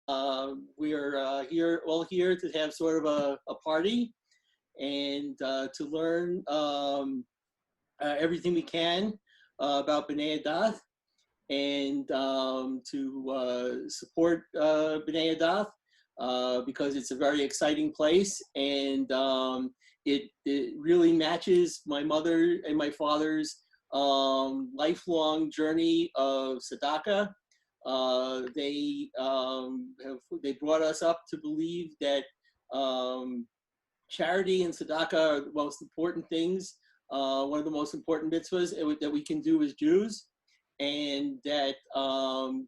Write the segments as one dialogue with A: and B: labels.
A: We are all here to have sort of a party and to learn everything we can about B'nai Adath and to support B'nai Adath because it's a very exciting place, and it really matches my mother and my father's lifelong journey of tzedakah. They brought us up to believe that charity and tzedakah are the most important things, one of the most important mitzvahs that we can do as Jews, and that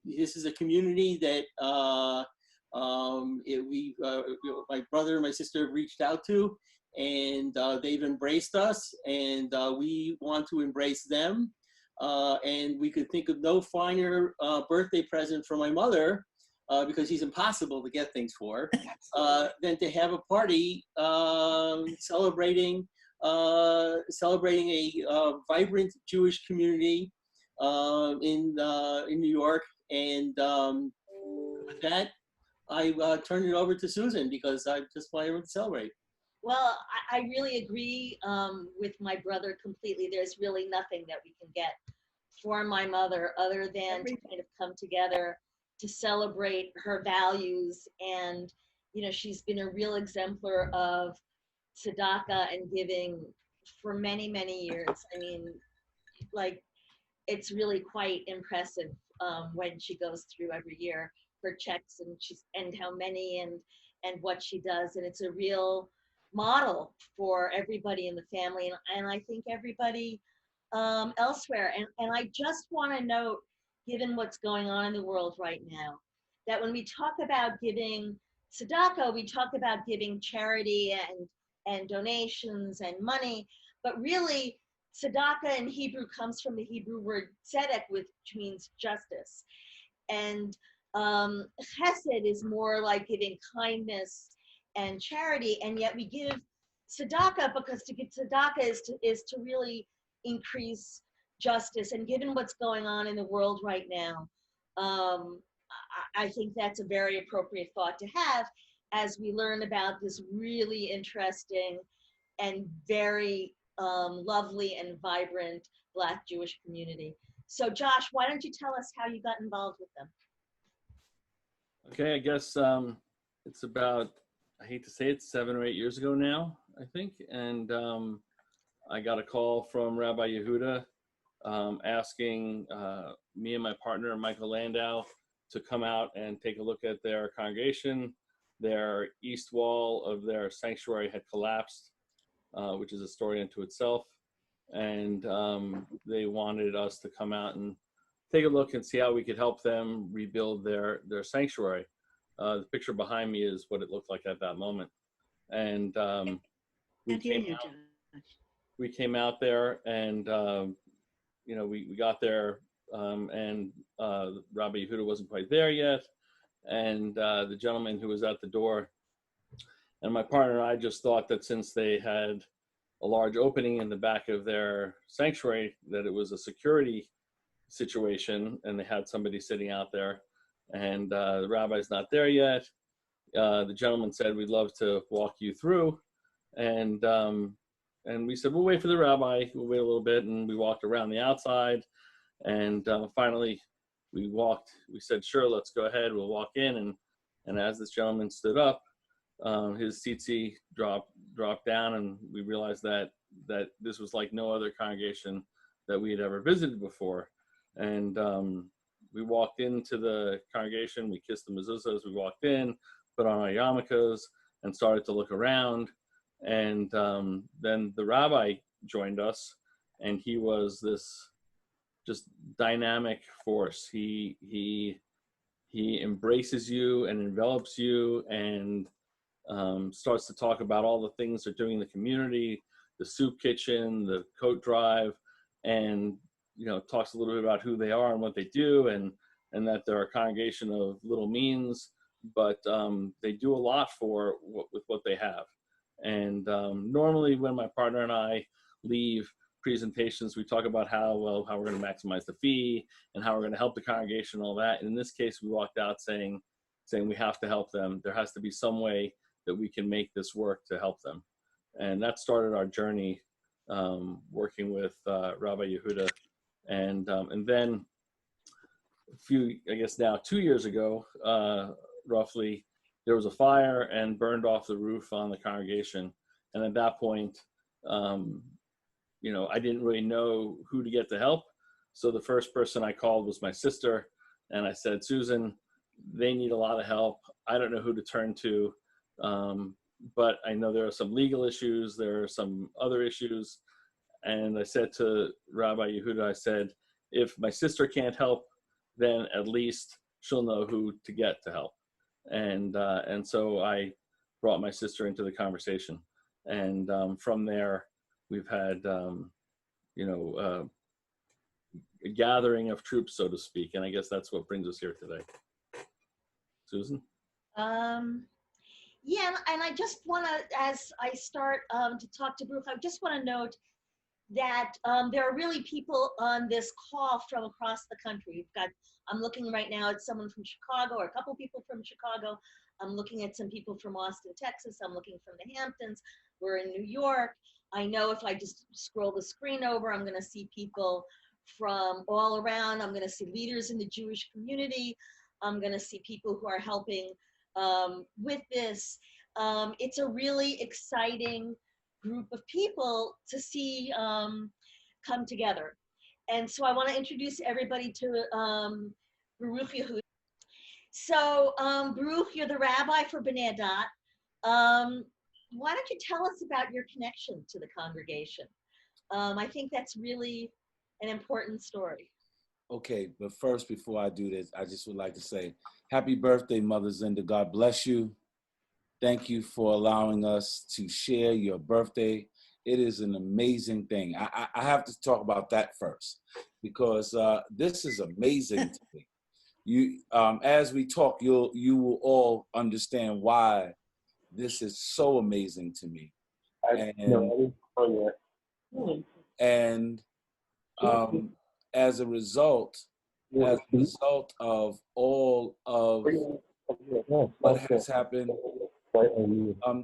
A: this is a community that my brother and my sister have reached out to, and they've embraced us, and we want to embrace them. And we could think of no finer birthday present for my mother, because she's impossible to get things for, than to have a party celebrating a vibrant Jewish community in New York. And with that, I turn it over to Susan, because I just want everyone to celebrate.
B: Well, I really agree with my brother completely. There's really nothing that we can get for my mother other than to kind of come together to celebrate her values. And, you know, she's been a real exemplar of tzedakah and giving for many, many years. I mean, like, it's really quite impressive when she goes through every year her checks and how many and what she does. And it's a real model for everybody in the family, and I think everybody elsewhere. And I just want to note, given what's going on in the world right now, that when we talk about giving tzedakah, we talk about giving charity and donations and money, but really tzedakah in Hebrew comes from the Hebrew word tzedek, which means justice. And chesed is more like giving kindness and charity, and yet we give tzedakah because to give tzedakah is to really increase justice. And given what's going on in the world right now, I think that's a very appropriate thought to have as we learn about this really interesting and very lovely and vibrant Black Jewish community. So Josh, why don't you tell us how you got involved with them?
C: Okay, I guess it's about, I hate to say it, 7 or 8 years ago now, I think. And I got a call from Rabbi Yehudah asking me and my partner, Michael Landau, to come out and take a look at their congregation. Their east wall of their sanctuary had collapsed, which is a story unto itself. And they wanted us to come out and take a look and see how we could help them rebuild their sanctuary. The picture behind me is what it looked like at that moment. And we came out there, and you know, we got there, and Rabbi Yehudah wasn't quite there yet, and the gentleman who was at the door, and my partner and I just thought that since they had a large opening in the back of their sanctuary, that it was a security situation, and they had somebody sitting out there, and the rabbi's not there yet. The gentleman said, "We'd love to walk you through," and we said, "We'll wait for the rabbi. We'll wait a little bit," and we walked around the outside, and finally we said, "Sure, let's go ahead. We'll walk in," and as this gentleman stood up, his tzitzit dropped down, and we realized that this was like no other congregation that we had ever visited before. And we walked into the congregation, we kissed the mezuzahs, we walked in, put on our yarmulkes, and started to look around. And then the rabbi joined us, and he was this just dynamic force. He embraces you and envelops you, and starts to talk about all the things they're doing in the community, the soup kitchen, the coat drive, and talks a little bit about who they are and what they do, and that they're a congregation of little means, but they do a lot with what they have. And normally when my partner and I leave presentations, we talk about how we're going to maximize the fee and how we're going to help the congregation, all that. And in this case, we walked out saying, saying we have to help them. There has to be some way that we can make this work to help them. And that started our journey working with Rabbi Yehudah. And then a few, I guess now 2 years ago, roughly, there was a fire and burned off the roof on the congregation. And at that point, I didn't really know who to get to help. So the first person I called was my sister. And I said, Susan, they need a lot of help. I don't know who to turn to. But I know there are some legal issues. There are some other issues. And I said to Rabbi Yehudah, I said, if my sister can't help, then at least she'll know who to get to help. And so I brought my sister into the conversation. And from there, we've had, a gathering of troops, so to speak. And I guess that's what brings us here today. Susan?
B: Yeah, and I just want to, as I start to talk to Baruch, I just want to note that there are really people on this call from across the country. I'm looking right now at someone from Chicago, or a couple people from Chicago. I'm looking at some people from Austin, Texas. I'm looking from the Hamptons. We're in New York. I know if I just scroll the screen over, I'm going to see people from all around. I'm going to see leaders in the Jewish community. I'm going to see people who are helping with this. It's a really exciting group of people to see come together. And so I want to introduce everybody to Baruch Yehudah. So Baruch, you're the rabbi for Bnei Adath. Why don't you tell us about your connection to the congregation? I think that's really an important story.
D: Okay, but first, before I do this, I just would like to say, happy birthday, Mother Zinder. God bless you. Thank you for allowing us to share your birthday. It is an amazing thing. I have to talk about that first, because this is amazing to me. You, as we talk, you will all understand why this is so amazing to me. And as a result of all of what has happened,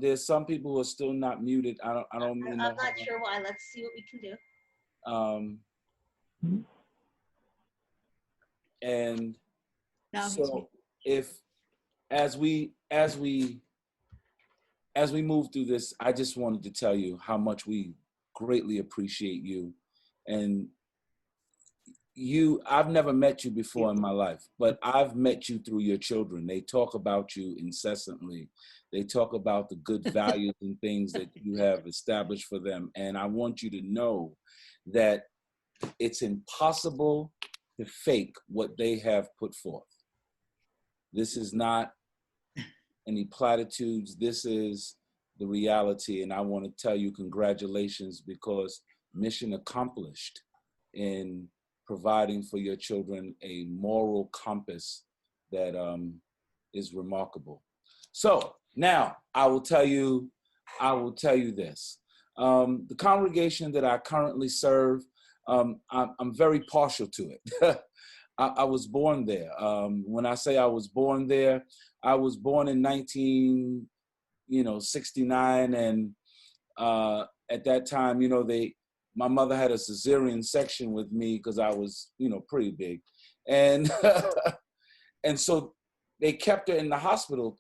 D: there's some people who are still not muted. I don't really know.
B: I'm not sure why. Let's see what we can do.
D: And so as we move through this, I just wanted to tell you how much we greatly appreciate you. And I've never met you before in my life, but I've met you through your children. They talk about you incessantly. They talk about the good values and things that you have established for them. And I want you to know that it's impossible to fake what they have put forth. This is not any platitudes. This is the reality. And I want to tell you congratulations, because mission accomplished in providing for your children a moral compass that is remarkable. So now I will tell you this. The congregation that I currently serve, I'm very partial to it. I was born there. When I say I was born there, I was born in 1969, and at that time, my mother had a cesarean section with me because I was, pretty big. And and so they kept her in the hospital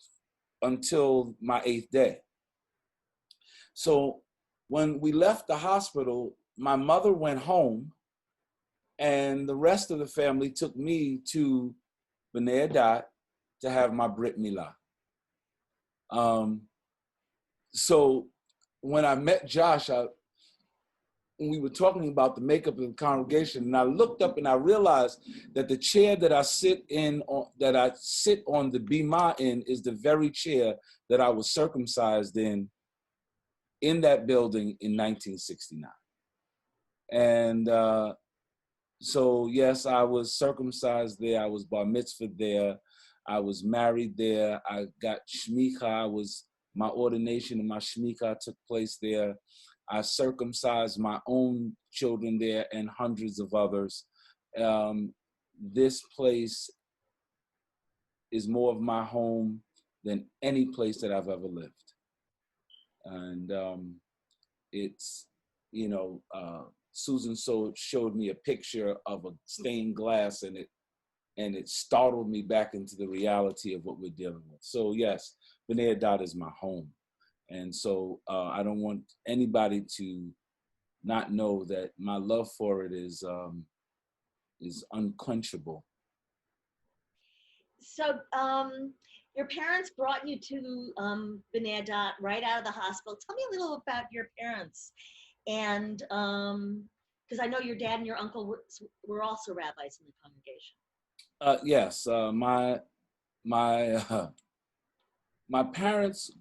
D: until my 8th day. So when we left the hospital, my mother went home, and the rest of the family took me to Bnei Adath to have my Brit Milah. So when I met Josh, when we were talking about the makeup of the congregation, and I looked up and I realized that the chair that I sit on the bima in, is the very chair that I was circumcised in that building in 1969. And so yes, I was circumcised there. I was bar mitzvah there. I was married there. I got shmicha. My ordination and my shmicha took place there. I circumcised my own children there and hundreds of others. This place is more of my home than any place that I've ever lived. And it's, you know, Susan showed me a picture of a stained glass, and it startled me back into the reality of what we're dealing with. So yes, B'nai Adath is my home. And so I don't want anybody to not know that my love for it is unquenchable.
B: So your parents brought you to B'nai Adath right out of the hospital. Tell me a little about your parents. And because I know your dad and your uncle were also rabbis in the congregation.
D: Yes, my parents.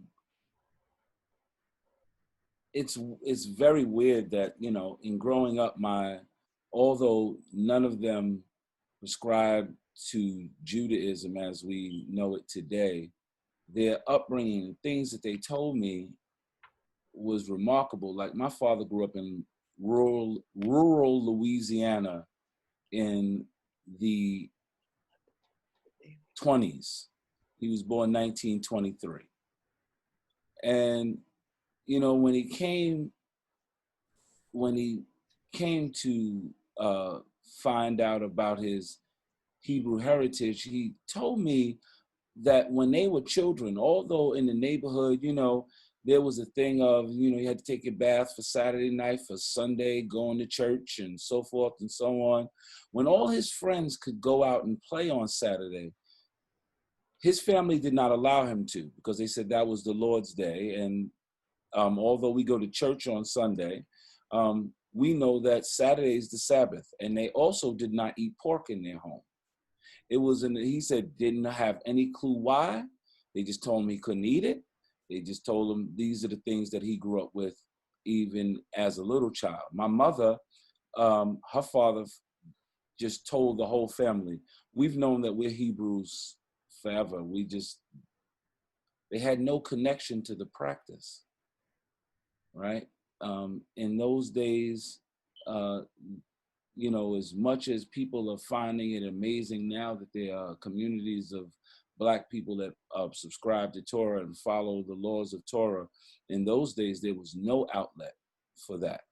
D: It's very weird that, you know, in growing up, although none of them prescribed to Judaism as we know it today, their upbringing, things that they told me was remarkable. Like my father grew up in rural Louisiana in the 20s. He was born 1923. And, you know, when he came to find out about his Hebrew heritage, he told me that when they were children, although in the neighborhood, you know, there was a thing of, you know, you had to take your bath for Saturday night, for Sunday, going to church and so forth and so on. When all his friends could go out and play on Saturday, his family did not allow him to, because they said that was the Lord's day. And although we go to church on Sunday, we know that Saturday is the Sabbath, and they also did not eat pork in their home. He said, didn't have any clue why. They just told him he couldn't eat it. They just told him these are the things that he grew up with, even as a little child. My mother, her father just told the whole family, we've known that we're Hebrews forever. They had no connection to the practice, right? In those days, you know, as much as people are finding it amazing now that there are communities of Black people that subscribe to Torah and follow the laws of Torah, in those days, there was no outlet for that.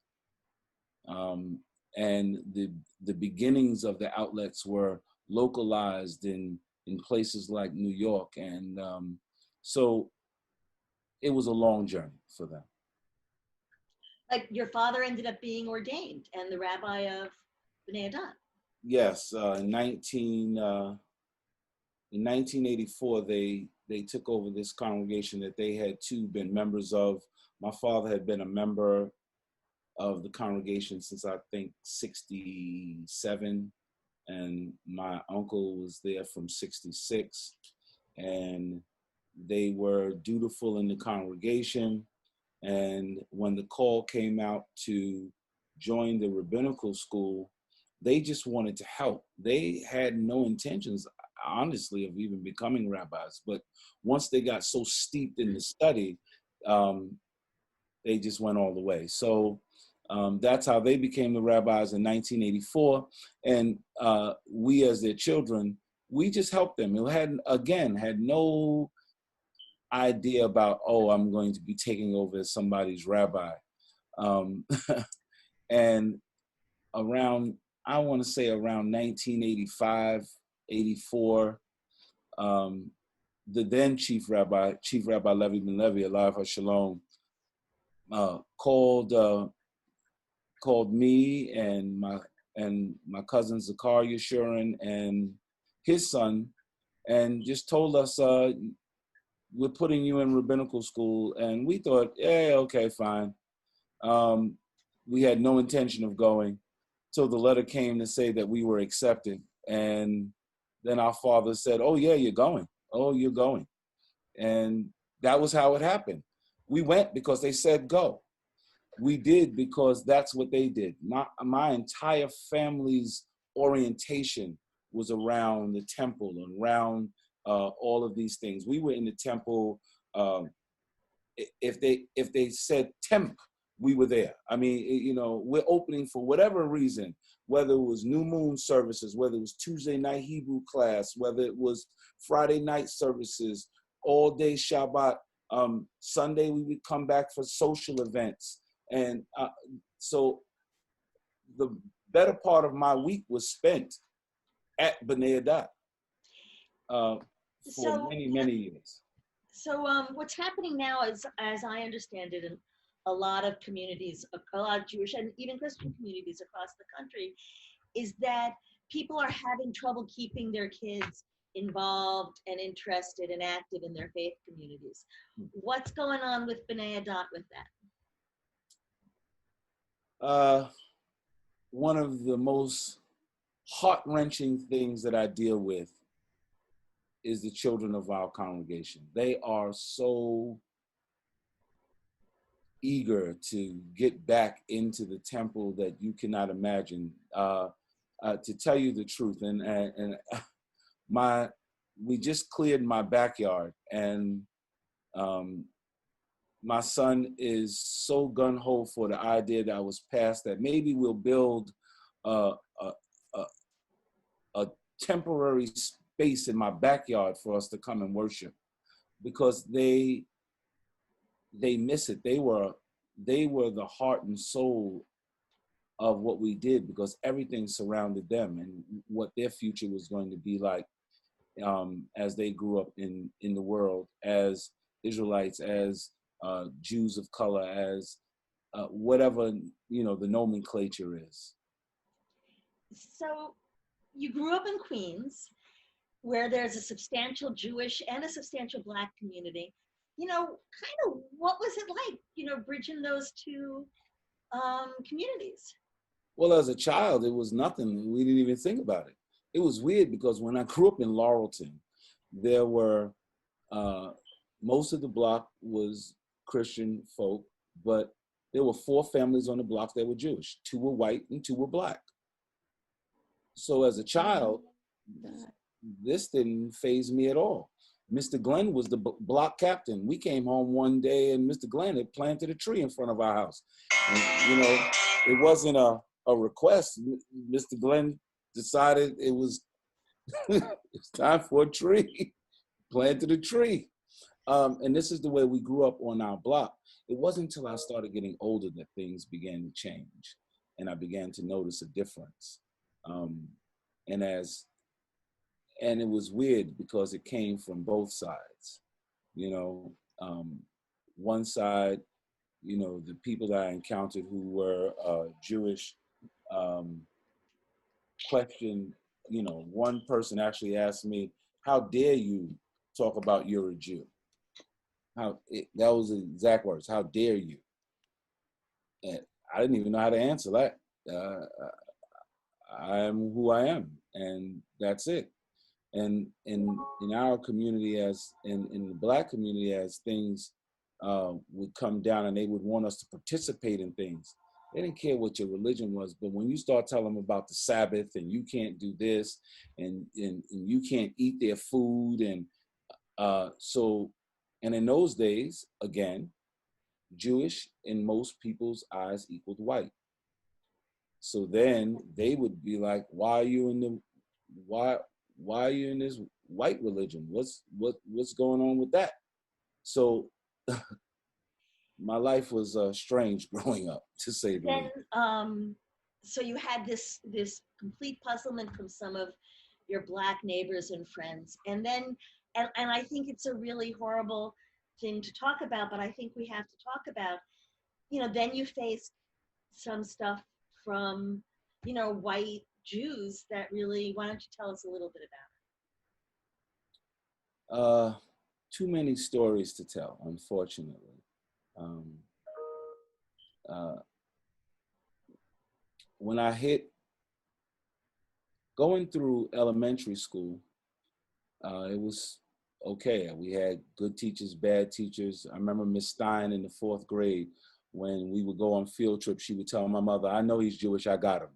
D: And the beginnings of the outlets were localized in places like New York. And so it was a long journey for them.
B: Like your father ended up being ordained and the rabbi of B'nai Adath.
D: Yes, in 1984, they took over this congregation that they had been members of. My father had been a member of the congregation since I think 67, and my uncle was there from 66, and they were dutiful in the congregation. And when the call came out to join the rabbinical school, they just wanted to help. They had no intentions, honestly, of even becoming rabbis. But once they got so steeped in the study, they just went all the way. So that's how they became the rabbis in 1984. And we, as their children, we just helped them. It had no idea about, oh, I'm going to be taking over as somebody's rabbi. And around 1985, 84, the then Chief Rabbi Levi Ben Levi, Alav HaShalom, called me and my cousin Zakar Yeshurin and his son, and just told us, we're putting you in rabbinical school. And we thought, yeah, okay, fine. We had no intention of going. So the letter came to say that we were accepted. And then our father said, oh yeah, you're going. Oh, you're going. And that was how it happened. We went because they said go. We did because that's what they did. My entire family's orientation was around the temple and around all of these things. We were in the temple. If they said temp, we were there. I mean, we're opening for whatever reason, whether it was new moon services, whether it was Tuesday night Hebrew class, whether it was Friday night services, all day Shabbat. Sunday we would come back for social events. And so the better part of my week was spent at B'nai Adath for many years.
B: So what's happening now is, as I understand it, in a lot of communities, a lot of Jewish and even Christian communities across the country, is that people are having trouble keeping their kids involved and interested and active in their faith communities. What's going on with B'nai Adath with that?
D: One of the most heart-wrenching things that I deal with is the children of our congregation. They are so eager to get back into the temple that you cannot imagine. To tell you the truth, and we just cleared my backyard, and my son is so gung-ho for the idea that I was passed that maybe we'll build a temporary space in my backyard for us to come and worship, because they miss it. They were the heart and soul of what we did, because everything surrounded them and what their future was going to be like as they grew up in the world as Israelites, as Jews of color, as whatever the nomenclature is.
B: So you grew up in Queens, where there's a substantial Jewish and a substantial Black community. Kind of what was it like, bridging those two communities?
D: Well, as a child, it was nothing. We didn't even think about it. It was weird because when I grew up in Laurelton, there were, most of the block was Christian folk, but there were 4 families on the block that were Jewish. 2 were white and 2 were Black. So as a child, this didn't faze me at all. Mr. Glenn was the block captain. We came home one day and Mr. Glenn had planted a tree in front of our house. And, it wasn't a request. Mr. Glenn decided it was it's time for a tree, planted a tree. And this is the way we grew up on our block. It wasn't until I started getting older that things began to change and I began to notice a difference. And it was weird because it came from both sides. One side, the people that I encountered who were Jewish questioned, one person actually asked me, "How dare you talk about you're a Jew?" That was the exact words, "How dare you?" And I didn't even know how to answer that. I am who I am, and that's it. And in our community, as in the Black community, as things would come down and they would want us to participate in things, they didn't care what your religion was. But when you start telling them about the Sabbath and you can't do this and you can't eat their food, and and in those days, again, Jewish in most people's eyes equaled white. So then they would be like, why are you in this white religion? What's going on with that? So my life was strange growing up, to say the least.
B: So you had this complete puzzlement from some of your Black neighbors and friends, and then and I think it's a really horrible thing to talk about, but I think we have to talk about, then you faced some stuff from, white Jews that really, why don't you tell us a little bit about it?
D: Too many stories to tell, unfortunately. When I going through elementary school, it was okay. We had good teachers, bad teachers. I remember Miss Stein in the 4th grade, when we would go on field trips, she would tell my mother, "I know he's Jewish, I got him."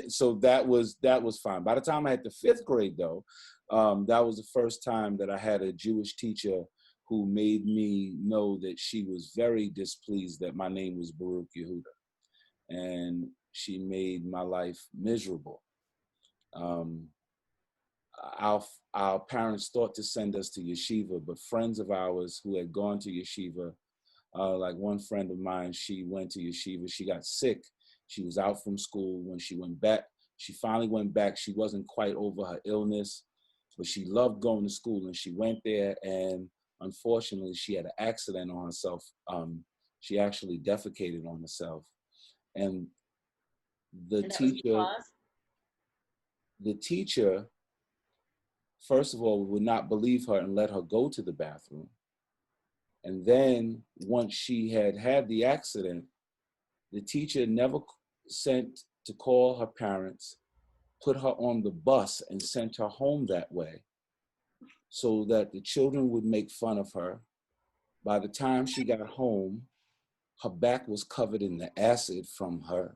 D: So that was fine. By the time I had the 5th grade, though, that was the first time that I had a Jewish teacher who made me know that she was very displeased that my name was Baruch Yehudah. And she made my life miserable. Our parents thought to send us to yeshiva, but friends of ours who had gone to yeshiva, like one friend of mine, she went to yeshiva, she got sick. She was out from school. When she went back, she finally went back. She wasn't quite over her illness, but she loved going to school, and she went there, and unfortunately she had an accident on herself. She actually defecated on herself. And the teacher, first of all, would not believe her and let her go to the bathroom. And then once she had the accident, the teacher never sent to call her parents, put her on the bus and sent her home that way so that the children would make fun of her. By the time she got home, her back was covered in the acid from her.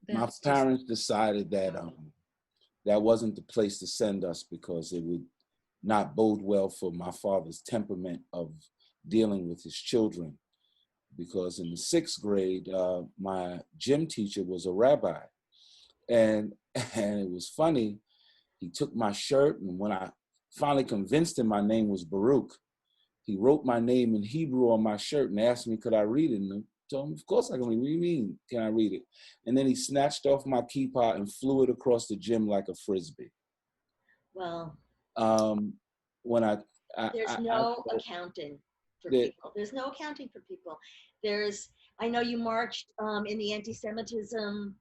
D: My parents decided that that wasn't the place to send us because it would not bode well for my father's temperament of dealing with his children. Because in the 6th grade, my gym teacher was a rabbi. And it was funny, he took my shirt, and when I finally convinced him my name was Baruch, he wrote my name in Hebrew on my shirt and asked me, could I read it? And I told him, of course I can read it. What do you mean, can I read it? And then he snatched off my kippah and flew it across the gym like a Frisbee.
B: Well,
D: when
B: there's no accounting for people. There's no accounting for people. I know you marched in the anti-Semitism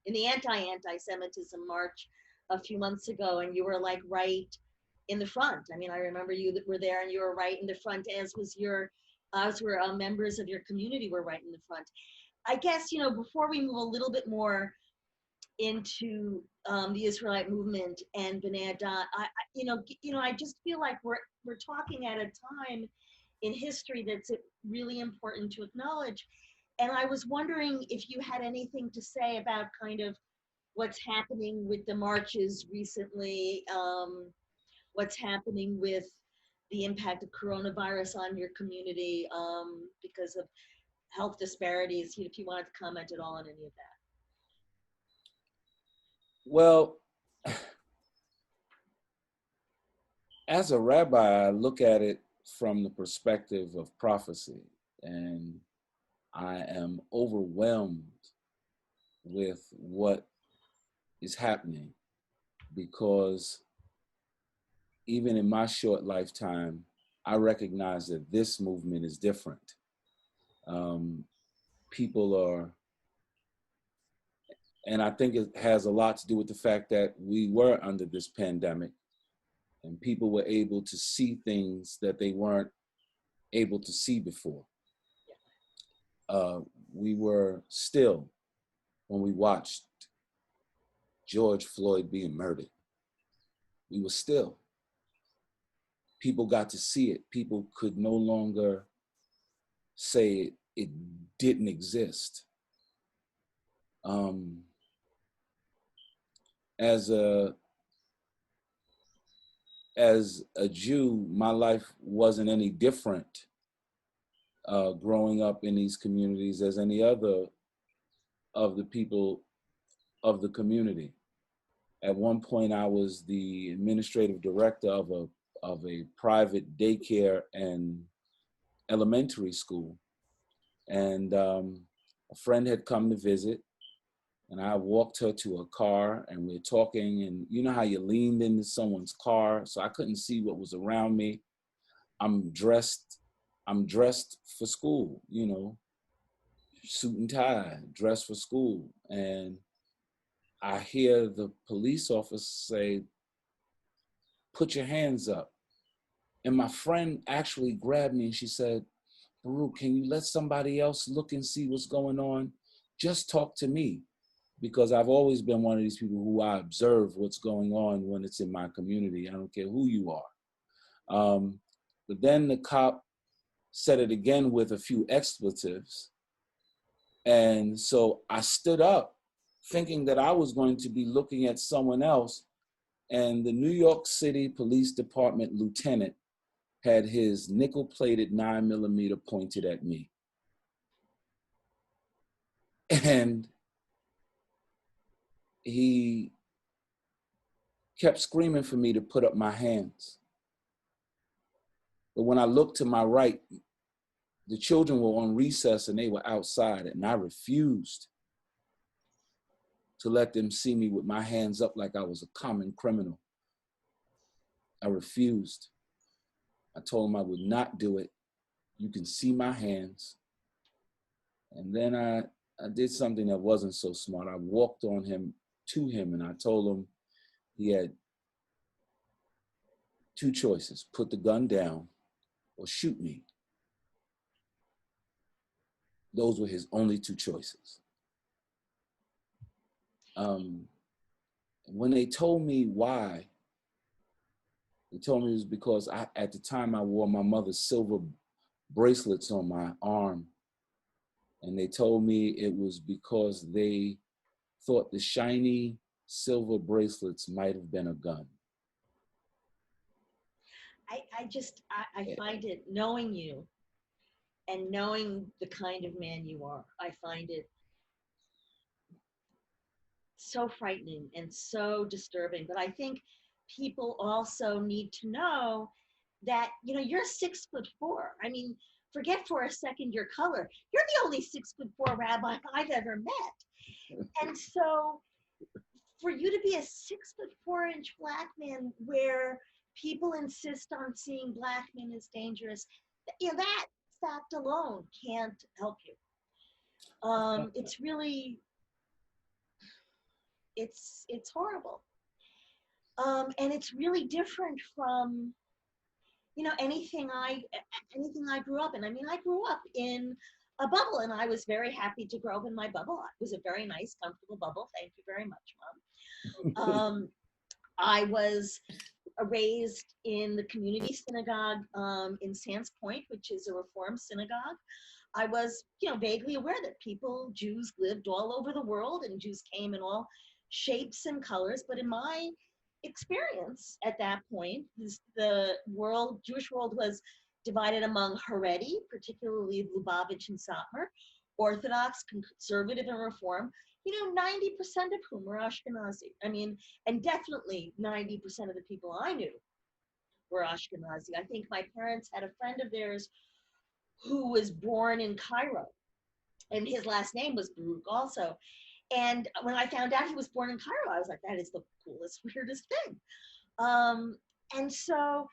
B: march a few months ago, and you were like right in the front. I mean, I remember you were there, and you were right in the front, as were members of your community were right in the front. I guess, before we move a little bit more into the Israelite movement and B'nai Adath, I just feel like we're talking at a time in history that's really important to acknowledge. And I was wondering if you had anything to say about kind of what's happening with the marches recently, what's happening with the impact of coronavirus on your community because of health disparities, if you wanted to comment at all on any of that.
D: Well, as a rabbi, I look at it from the perspective of prophecy, and I am overwhelmed with what is happening, because even in my short lifetime, I recognize that this movement is different. People are, and I think it has a lot to do with the fact that we were under this pandemic, and people were able to see things that they weren't able to see before. We were still when we watched George Floyd being murdered. We were still. People got to see it. People could no longer say it didn't exist. As a Jew, my life wasn't any different growing up in these communities as any other of the people of the community. At one point, I was the administrative director of a private daycare and elementary school. And a friend had come to visit, and I walked her to her car, and we're talking, and you know how you leaned into someone's car, so I couldn't see what was around me. I'm dressed for school, suit and tie, dressed for school. And I hear the police officer say, "Put your hands up." And my friend actually grabbed me and she said, "Baruch, can you let somebody else look and see what's going on? Just talk to me." Because I've always been one of these people who I observe what's going on when it's in my community. I don't care who you are. But then the cop said it again with a few expletives. And so I stood up thinking that I was going to be looking at someone else, and the New York City Police Department lieutenant had his nickel-plated 9mm pointed at me. And he kept screaming for me to put up my hands. But when I looked to my right, the children were on recess and they were outside, and I refused to let them see me with my hands up like I was a common criminal. I refused. I told them I would not do it. You can see my hands. And then I did something that wasn't so smart. I walked on him to him, and I told him he had two choices: put the gun down or shoot me. Those were his only two choices. When they told me why, they told me it was because at the time I wore my mother's silver bracelets on my arm. And they told me it was because they thought the shiny silver bracelets might have been a gun.
B: I find it, knowing you and knowing the kind of man you are, I find it so frightening and so disturbing. But I think people also need to know that, you know, you're 6'4". I mean, forget for a second your color. You're the only 6'4" rabbi I've ever met. And so for you to be a 6'4" black man where people insist on seeing black men as dangerous, you know, that fact alone can't help you. It's really, it's horrible. And it's really different from, you know, anything I grew up in. I mean, I grew up in a bubble, and I was very happy to grow up in my bubble. It was a very nice, comfortable bubble. Thank you very much, Mom. I was raised in the community synagogue in Sands Point, which is a Reform synagogue. I was, you know, vaguely aware that Jews lived all over the world, and Jews came in all shapes and colors. But in my experience at that point, the Jewish world was divided among Haredi, particularly Lubavitch and Satmar, Orthodox, conservative, and Reform, you know, 90% of whom were Ashkenazi. I mean, and definitely 90% of the people I knew were Ashkenazi. I think my parents had a friend of theirs who was born in Cairo, and his last name was Baruch also. And when I found out he was born in Cairo, I was like, that is the coolest, weirdest thing. And so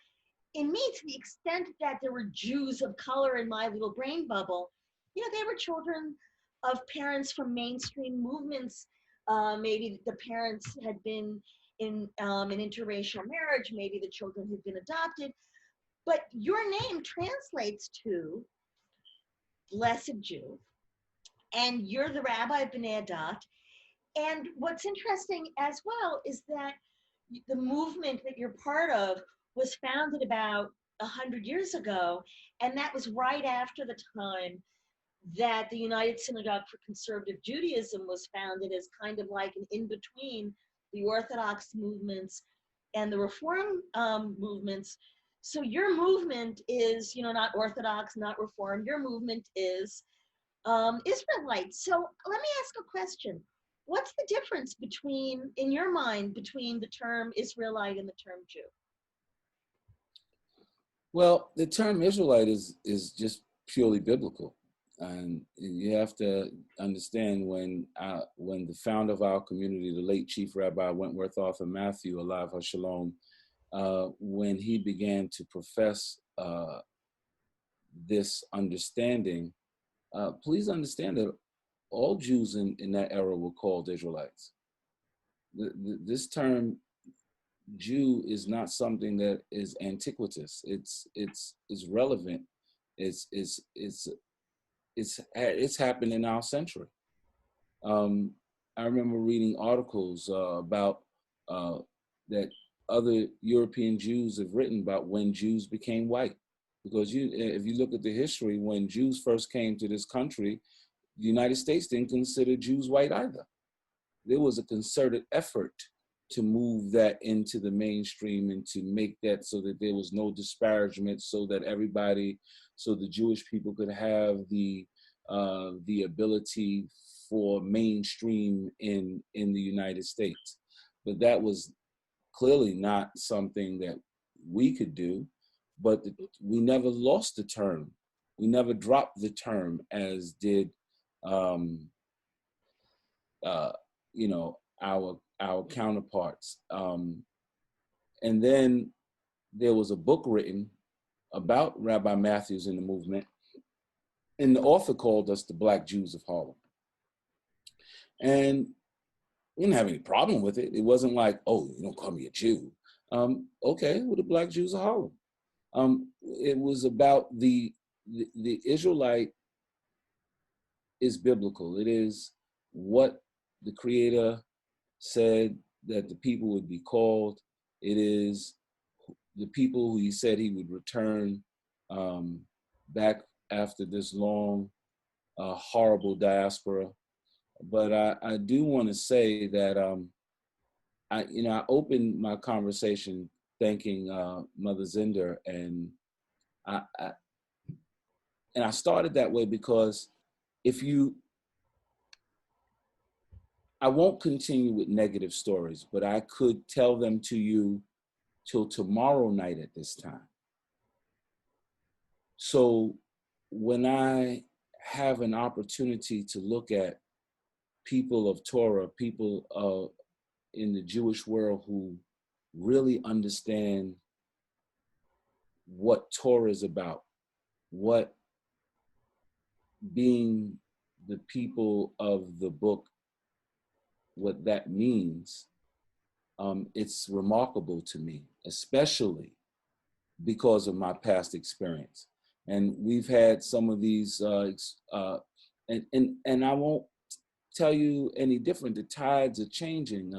B: in me, to the extent that there were Jews of color in my little brain bubble, you know, they were children of parents from mainstream movements. Maybe the parents had been in an interracial marriage. Maybe the children had been adopted. But your name translates to Blessed Jew, and you're the rabbi of Bnei Adath. And what's interesting as well is that the movement that you're part of was founded about 100 years ago, and that was right after the time that the United Synagogue for Conservative Judaism was founded, as kind of like an in-between the Orthodox movements and the Reform movements. So your movement is, you know, not Orthodox, not Reform. Your movement is Israelite. So let me ask a question. What's the difference between, in your mind, between the term Israelite and the term Jew?
D: Well, the term Israelite is just purely biblical. And you have to understand when the founder of our community, the late Chief Rabbi Wentworth Arthur Matthew, Alav HaShalom, when he began to profess this understanding, please understand that all Jews in that era were called Israelites. This term Jew is not something that is antiquitous. It's relevant. It's happened in our century. I remember reading articles about that other European Jews have written about when Jews became white. Because if you look at the history, when Jews first came to this country, the United States didn't consider Jews white either. There was a concerted effort to move that into the mainstream and to make that so that there was no disparagement, so that so the Jewish people could have the ability for mainstream in the United States. But that was clearly not something that we could do, but we never lost the term. We never dropped the term, as did, our counterparts. And then there was a book written about Rabbi Matthews and the movement, and the author called us the Black Jews of Harlem. And we didn't have any problem with it. It wasn't like, oh, you don't call me a Jew. Okay, we're the Black Jews of Harlem. It was about the Israelite is biblical. It is what the Creator said that the people would be called. It is the people who he said he would return back after this long, horrible diaspora. But I do want to say that I opened my conversation thanking Mother Zinder, and I started that way because I won't continue with negative stories, but I could tell them to you till tomorrow night at this time. So when I have an opportunity to look at people of Torah, people in the Jewish world who really understand what Torah is about, what being the people of the book, what that means, it's remarkable to me, especially because of my past experience. And we've had some of these, and I won't tell you any different. The tides are changing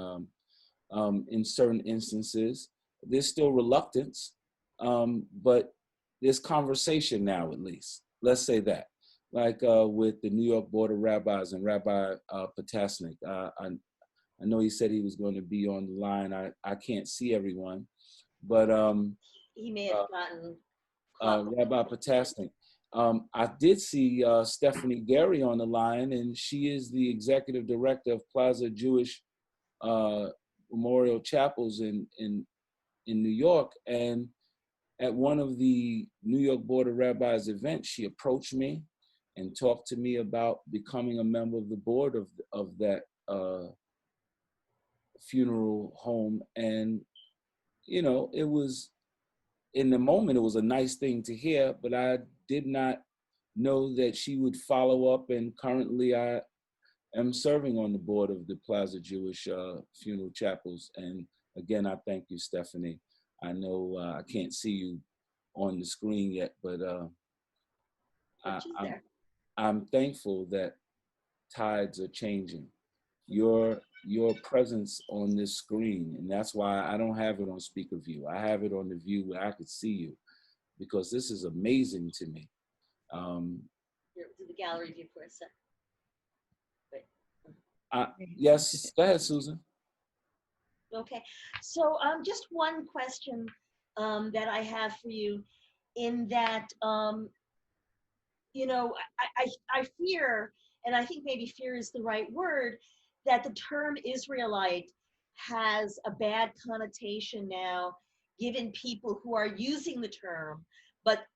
D: in certain instances. There's still reluctance, but there's conversation now, at least. Let's say that. Like with the New York Board of Rabbis and Rabbi Potasnik. I know he said he was going to be on the line. I can't see everyone, but
B: he may have gotten
D: Rabbi Potasnik. I did see Stephanie Gary on the line, and she is the executive director of Plaza Jewish Memorial Chapels in New York. And at one of the New York Board of Rabbis events, she approached me and talked to me about becoming a member of the board of that funeral home. And, you know, it was, in the moment, it was a nice thing to hear, but I did not know that she would follow up. And currently I am serving on the board of the Plaza Jewish Funeral Chapels. And again, I thank you, Stephanie. I know I can't see you on the screen yet, but I'm thankful that tides are changing. Your presence on this screen, and that's why I don't have it on speaker view. I have it on the view where I could see you, because this is amazing to me.
B: Do the gallery view for a sec.
D: Yes, go ahead, Susan.
B: Okay, so just one question that I have for you, in that, you know, I fear, and I think maybe fear is the right word, that the term Israelite has a bad connotation now, given people who are using the term, but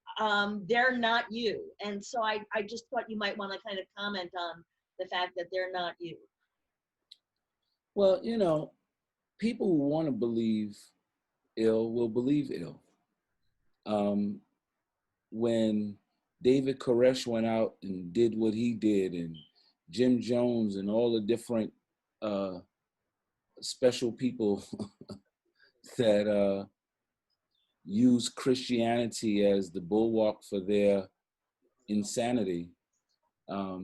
B: they're not you. And so I just thought you might want to kind of comment on the fact that they're not you.
D: Well, you know, people who want to believe ill will believe ill. When David Koresh went out and did what he did, and Jim Jones and all the different special people that use Christianity as the bulwark for their insanity, I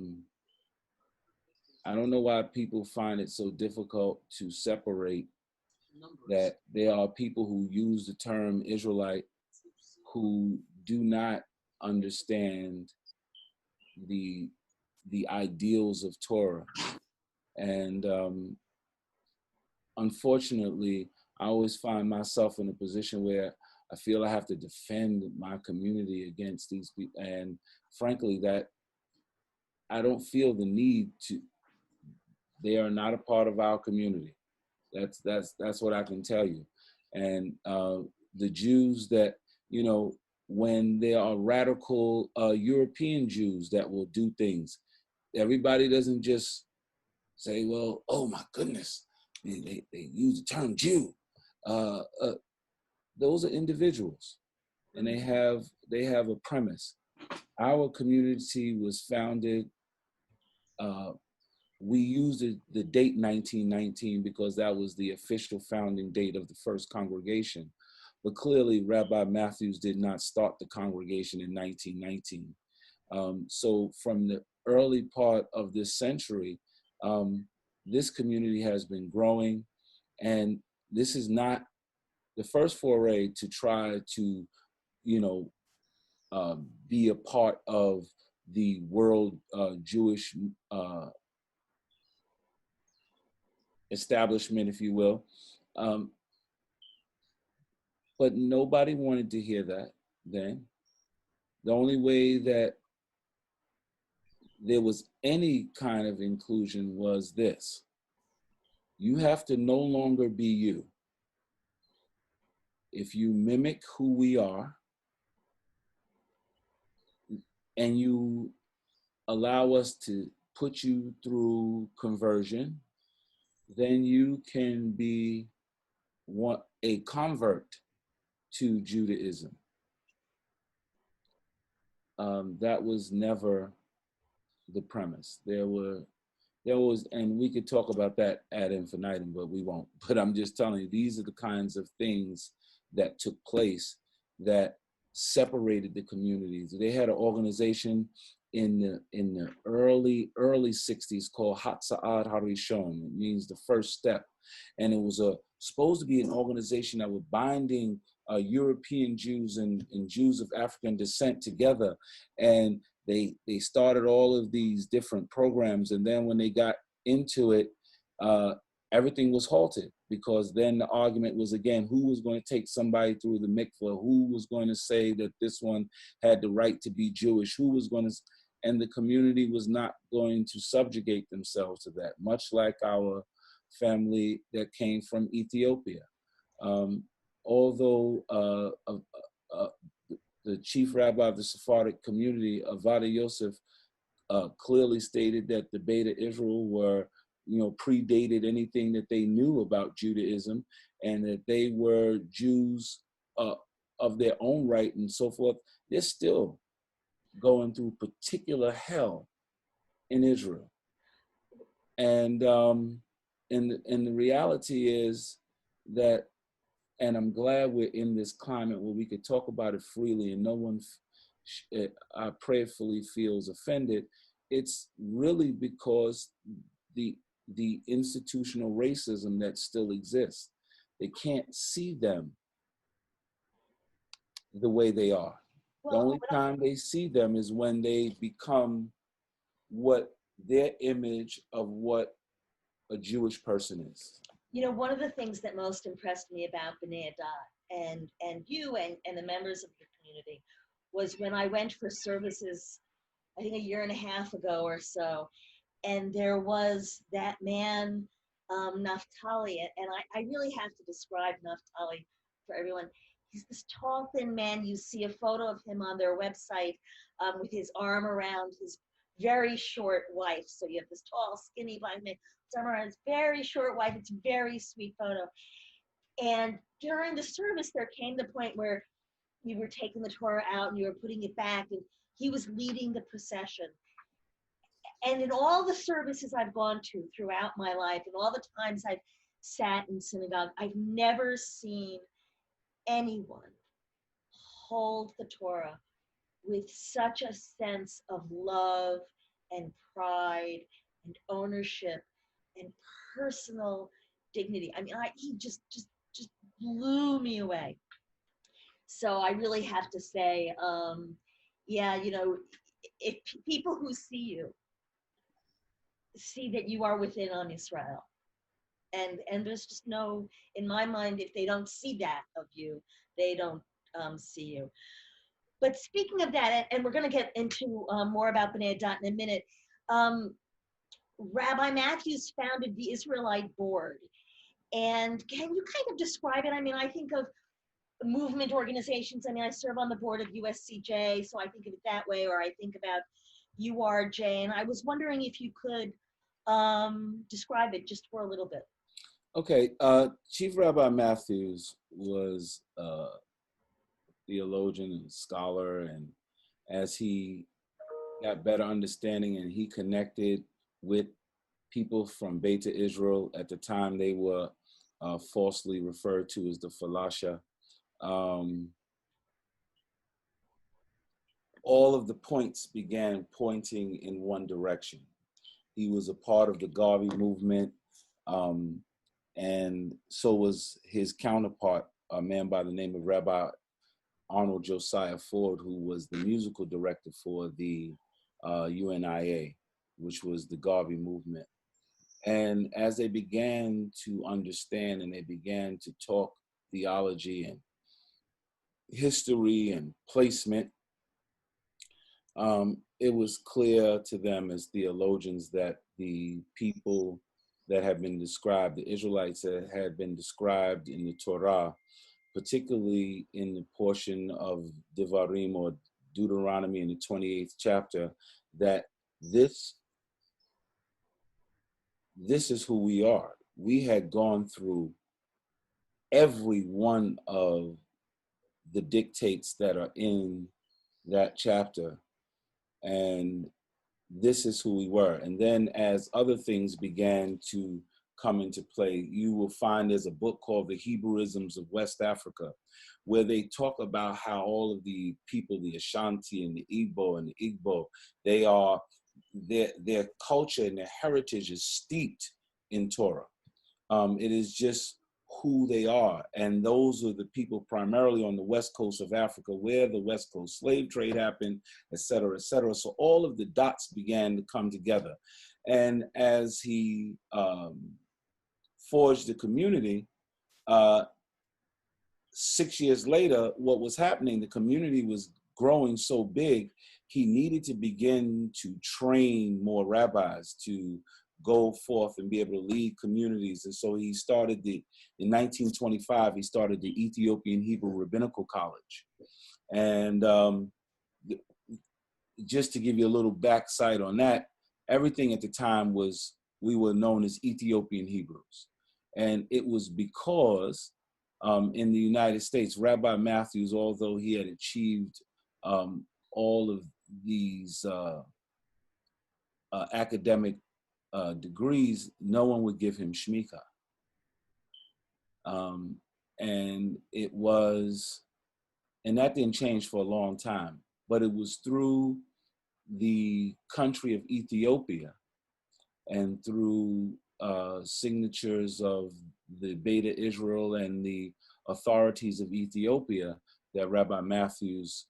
D: don't know why people find it so difficult to separate that there are people who use the term Israelite who do not understand the ideals of Torah. And unfortunately, I always find myself in a position where I feel I have to defend my community against these people. And frankly, that I don't feel the need to. They are not a part of our community. That's what I can tell you. And the Jews that, you know, when there are radical European Jews that will do things, everybody doesn't just say, well, oh my goodness, they use the term Jew. Those are individuals, and they have a premise. Our community was founded, we used the date 1919 because that was the official founding date of the first congregation. But clearly, Rabbi Matthews did not start the congregation in 1919. So from the early part of this century, this community has been growing, and this is not the first foray to try to, you know, be a part of the world Jewish establishment, if you will. But nobody wanted to hear that then. The only way that there was any kind of inclusion was this: you have to no longer be you. If you mimic who we are and you allow us to put you through conversion, then you can be a convert to Judaism. That was never the premise. There was, and we could talk about that ad infinitum, but we won't. But I'm just telling you, these are the kinds of things that took place that separated the communities. They had an organization in the early 60s called Hatza'at Harishon. It means the first step. And it was supposed to be an organization that was binding European Jews and Jews of African descent together. And they started all of these different programs. And then when they got into it, everything was halted, because then the argument was, again, who was going to take somebody through the mikveh? Who was going to say that this one had the right to be Jewish? Who was going to, and the community was not going to subjugate themselves to that, much like our family that came from Ethiopia. Although the chief rabbi of the Sephardic community, Avada Yosef, clearly stated that the Beta Israel were, you know, predated anything that they knew about Judaism, and that they were Jews of their own right and so forth. They're still going through particular hell in Israel. And the reality is that, and I'm glad we're in this climate where we could talk about it freely and no one prayerfully feels offended. It's really because the institutional racism that still exists. They can't see them the way they are. The only time they see them is when they become what their image of what a Jewish person is.
B: You know, one of the things that most impressed me about B'nai Adath and you and the members of your community was when I went for services, I think a year and a half ago or so, and there was that man, Naftali, and I really have to describe Naftali for everyone. He's this tall, thin man. You see a photo of him on their website with his arm around his very short wife. So you have this tall, skinny black man, his arm around his very short wife. It's a very sweet photo. And during the service, there came the point where you were taking the Torah out and you were putting it back, and he was leading the procession. And in all the services I've gone to throughout my life, and all the times I've sat in synagogue, I've never seen anyone hold the Torah with such a sense of love and pride and ownership and personal dignity. I mean, he just blew me away. So I really have to say, yeah, you know, if people who see you see that you are within on Yisrael, And there's just no, in my mind, if they don't see that of you, they don't see you. But speaking of that, and we're going to get into more about B'nai Adath in a minute, Rabbi Matthews founded the Israelite Board. And can you kind of describe it? I mean, I think of movement organizations. I mean, I serve on the board of USCJ, so I think of it that way, or I think about URJ. And I was wondering if you could describe it just for a little bit.
D: Okay, Chief Rabbi Matthews was a theologian and scholar, and as he got better understanding and he connected with people from Beta Israel, at the time they were falsely referred to as the Falasha. All of the points began pointing in one direction. He was a part of the Garvey movement, and so was his counterpart, a man by the name of Rabbi Arnold Josiah Ford, who was the musical director for the UNIA, which was the Garvey movement. And as they began to understand and they began to talk theology and history and placement, it was clear to them as theologians that the people that have been described, the Israelites that had been described in the Torah, particularly in the portion of Devarim or Deuteronomy in the 28th chapter, that this is who we are. We had gone through every one of the dictates that are in that chapter, and this is who we were. And then as other things began to come into play, you will find there's a book called The Hebrewisms of West Africa, where they talk about how all of the people, the Ashanti and the Igbo and the Igbo, they are, their culture and their heritage is steeped in Torah. It is just who they are. And those are the people primarily on the west coast of Africa, where the West Coast slave trade happened, et cetera, et cetera. So all of the dots began to come together. And as he forged the community, 6 years later, what was happening, the community was growing so big, he needed to begin to train more rabbis to go forth and be able to lead communities. And so he started in 1925, he started the Ethiopian Hebrew Rabbinical College. And just to give you a little backside on that, everything at the time was, we were known as Ethiopian Hebrews. And it was because in the United States, Rabbi Matthews, although he had achieved all of these academic degrees, no one would give him shmika. And it was, and that didn't change for a long time, but it was through the country of Ethiopia and through signatures of the Beta Israel and the authorities of Ethiopia that Rabbi Matthews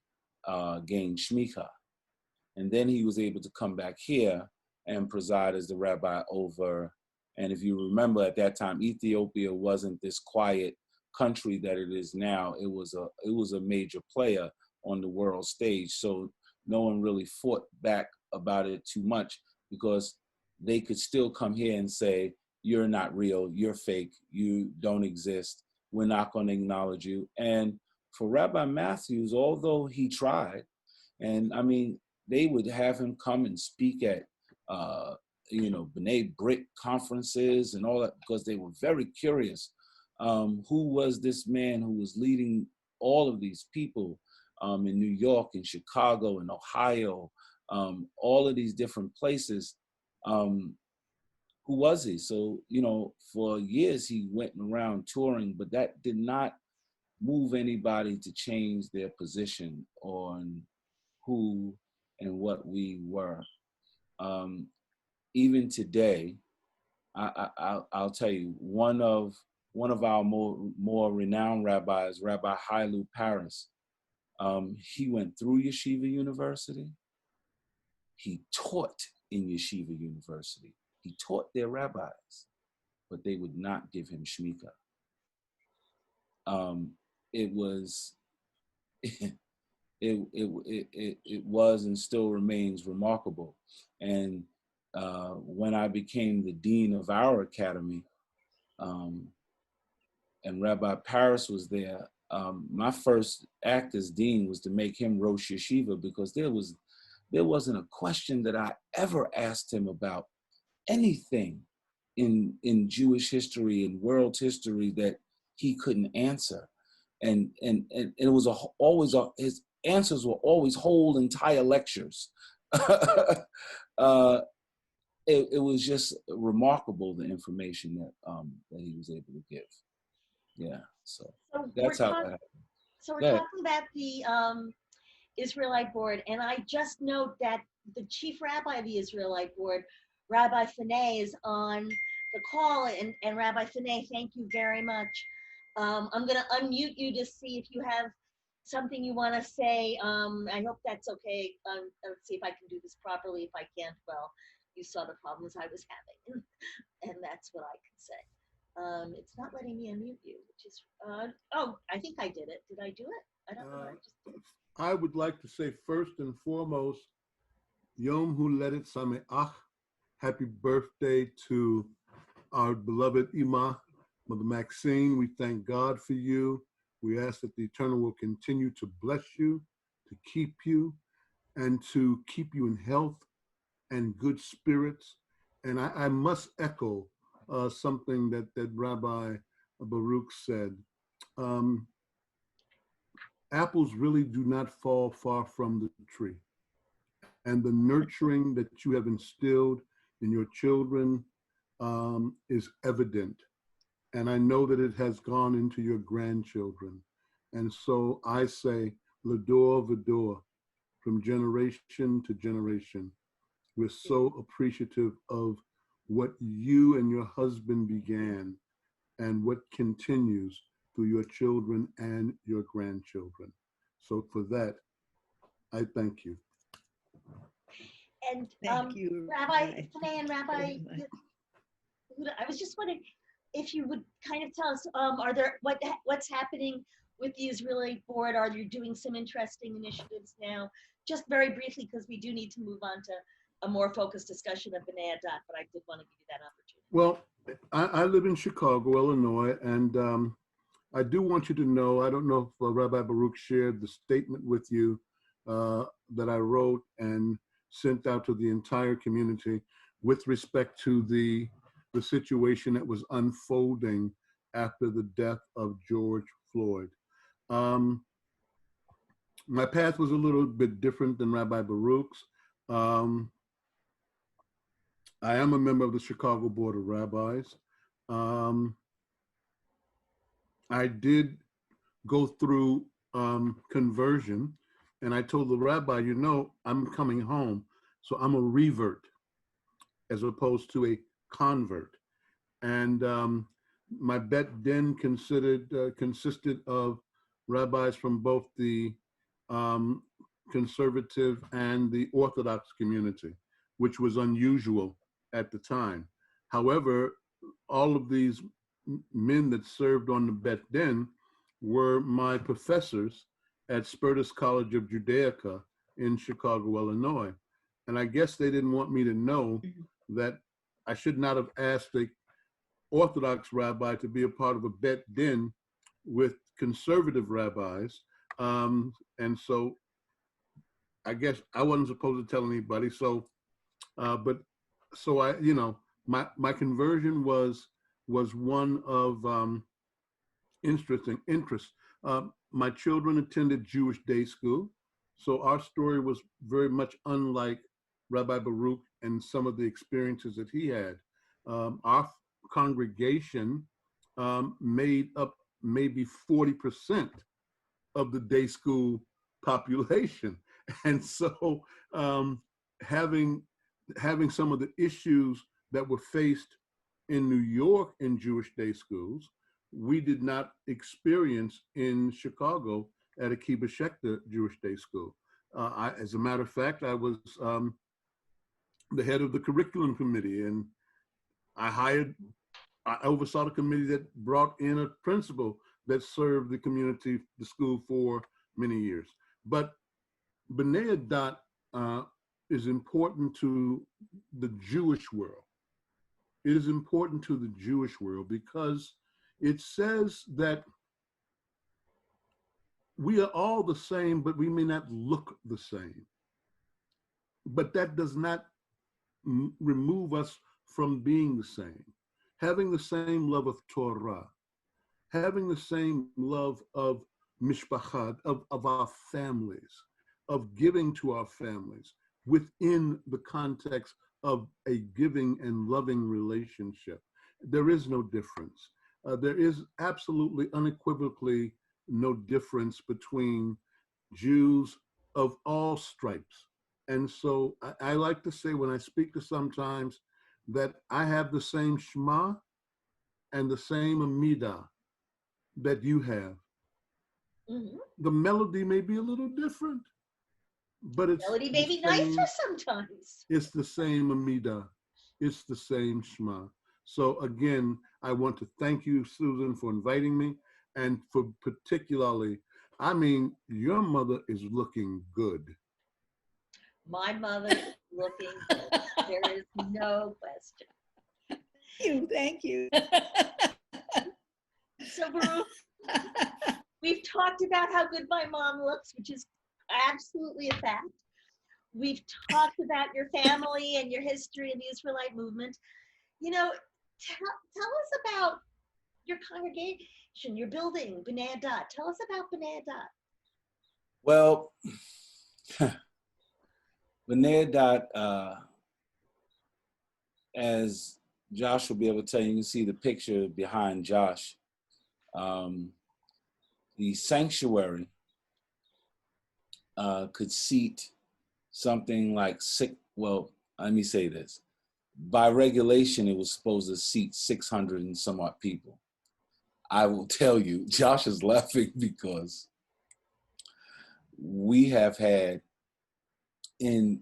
D: gained shmika. And then he was able to come back here and preside as the rabbi over. And if you remember, at that time, Ethiopia wasn't this quiet country that it is now. It was a major player on the world stage. So no one really fought back about it too much, because they could still come here and say, you're not real, you're fake, you don't exist, we're not going to acknowledge you. And for Rabbi Matthews, although he tried, and I mean, they would have him come and speak at B'nai Brit conferences and all that, because they were very curious. Who was this man who was leading all of these people in New York, in Chicago, in Ohio, all of these different places? Who was he? So, for years he went around touring, but that did not move anybody to change their position on who and what we were. Even today, I'll tell you, one of our more renowned rabbis, Rabbi Hailu Paris, he went through Yeshiva University. He taught in Yeshiva University. He taught their rabbis. but they would not give him shmika. It was, it was and still remains remarkable. And when I became the dean of our academy, and Rabbi Paris was there, my first act as dean was to make him Rosh Yeshiva, because there wasn't a question that I ever asked him about anything in Jewish history and world history that he couldn't answer. And it was his answers were always whole entire lectures. It was just remarkable, the information that he was able to give. Yeah, so that's how that happened.
B: So we're talking about the Israelite board, and I just note that the chief rabbi of the Israelite board, Rabbi Funye, is on the call, and Rabbi Funye, thank you very much. I'm going to unmute you to see if you have something you want to say. I hope that's okay. Let's see if I can do this properly. If I can't, well, you saw the problems I was having, and that's what I can say. It's not letting me unmute you, which is, oh, I think I did it. Did I do it? I don't know.
E: I would like to say first and foremost, Yom Huledet Sameach, happy birthday to our beloved Ima, Mother Maxine. We thank God for you. We ask that the Eternal will continue to bless you, to keep you, and to keep you in health and good spirits. And I must echo something that Rabbi Baruch said. Apples really do not fall far from the tree. And the nurturing that you have instilled in your children is evident. And I know that it has gone into your grandchildren. And so I say, L'dor v'dor, from generation to generation. We're so appreciative of what you and your husband began and what continues through your children and your grandchildren. So for that, I thank you.
B: And
F: Thank you,
B: Rabbi Funye and Rabbi Yehudah, I was just wondering if you would kind of tell us, are there what's happening with the Israeli board? Are you doing some interesting initiatives now? Just very briefly, because we do need to move on to a more focused discussion of B'nai Adath, but I did want to give you that opportunity.
E: Well, I live in Chicago, Illinois, and I do want you to know, I don't know if Rabbi Baruch shared the statement with you that I wrote and sent out to the entire community with respect to the situation that was unfolding after the death of George Floyd. My path was a little bit different than Rabbi Baruch's. I am a member of the Chicago Board of Rabbis. I did go through conversion, and I told the rabbi, you know, I'm coming home, so I'm a revert as opposed to a convert. And my bet din consisted of rabbis from both the conservative and the Orthodox community, which was unusual at the time. However, all of these men that served on the bet din were my professors at Spertus College of Judaica in Chicago, Illinois. And I guess they didn't want me to know that I should not have asked the Orthodox rabbi to be a part of a bet din with conservative rabbis. And so I guess I wasn't supposed to tell anybody. So, so I, you know, my conversion was one of interest. My children attended Jewish day school, so our story was very much unlike Rabbi Baruch and some of the experiences that he had. Our congregation made up maybe 40% of the day school population, and so having some of the issues that were faced in New York in Jewish day schools, we did not experience in Chicago at Akiba Schechter Jewish Day School. As a matter of fact, I was the head of the curriculum committee, and I hired I oversaw the committee that brought in a principal that served the community, the school, for many years. But B'nai Adath is important to the Jewish world. It is important to the Jewish world because it says that we are all the same, but we may not look the same. But that does not remove us from being the same. Having the same love of Torah, having the same love of mishpachah, of our families, of giving to our families within the context of a giving and loving relationship. There is no difference. There is absolutely, unequivocally no difference between Jews of all stripes. And so I like to say when I speak to sometimes that I have the same Shema and the same Amidah that you have.
B: Mm-hmm.
E: The melody may be a little different, but it's
B: Melody may be nicer sometimes.
E: It's the same Amidah. It's the same Shema. So again, I want to thank you, Susan, for inviting me, and for particularly, I mean, your mother is looking good.
B: My mother is looking good. There is no question.
F: Thank you.
B: So, Baruch, we've talked about how good my mom looks, which is absolutely a fact. We've talked about your family and your history in the Israelite movement. You know, tell us about your congregation, your building, B'nai Adath. Tell us about B'nai Adath.
D: Well, B'nai Adath, as Josh will be able to tell you, you can see the picture behind Josh. The sanctuary could seat something like let me say this. By regulation, it was supposed to seat 600 and some odd people. I will tell you, Josh is laughing because we have had in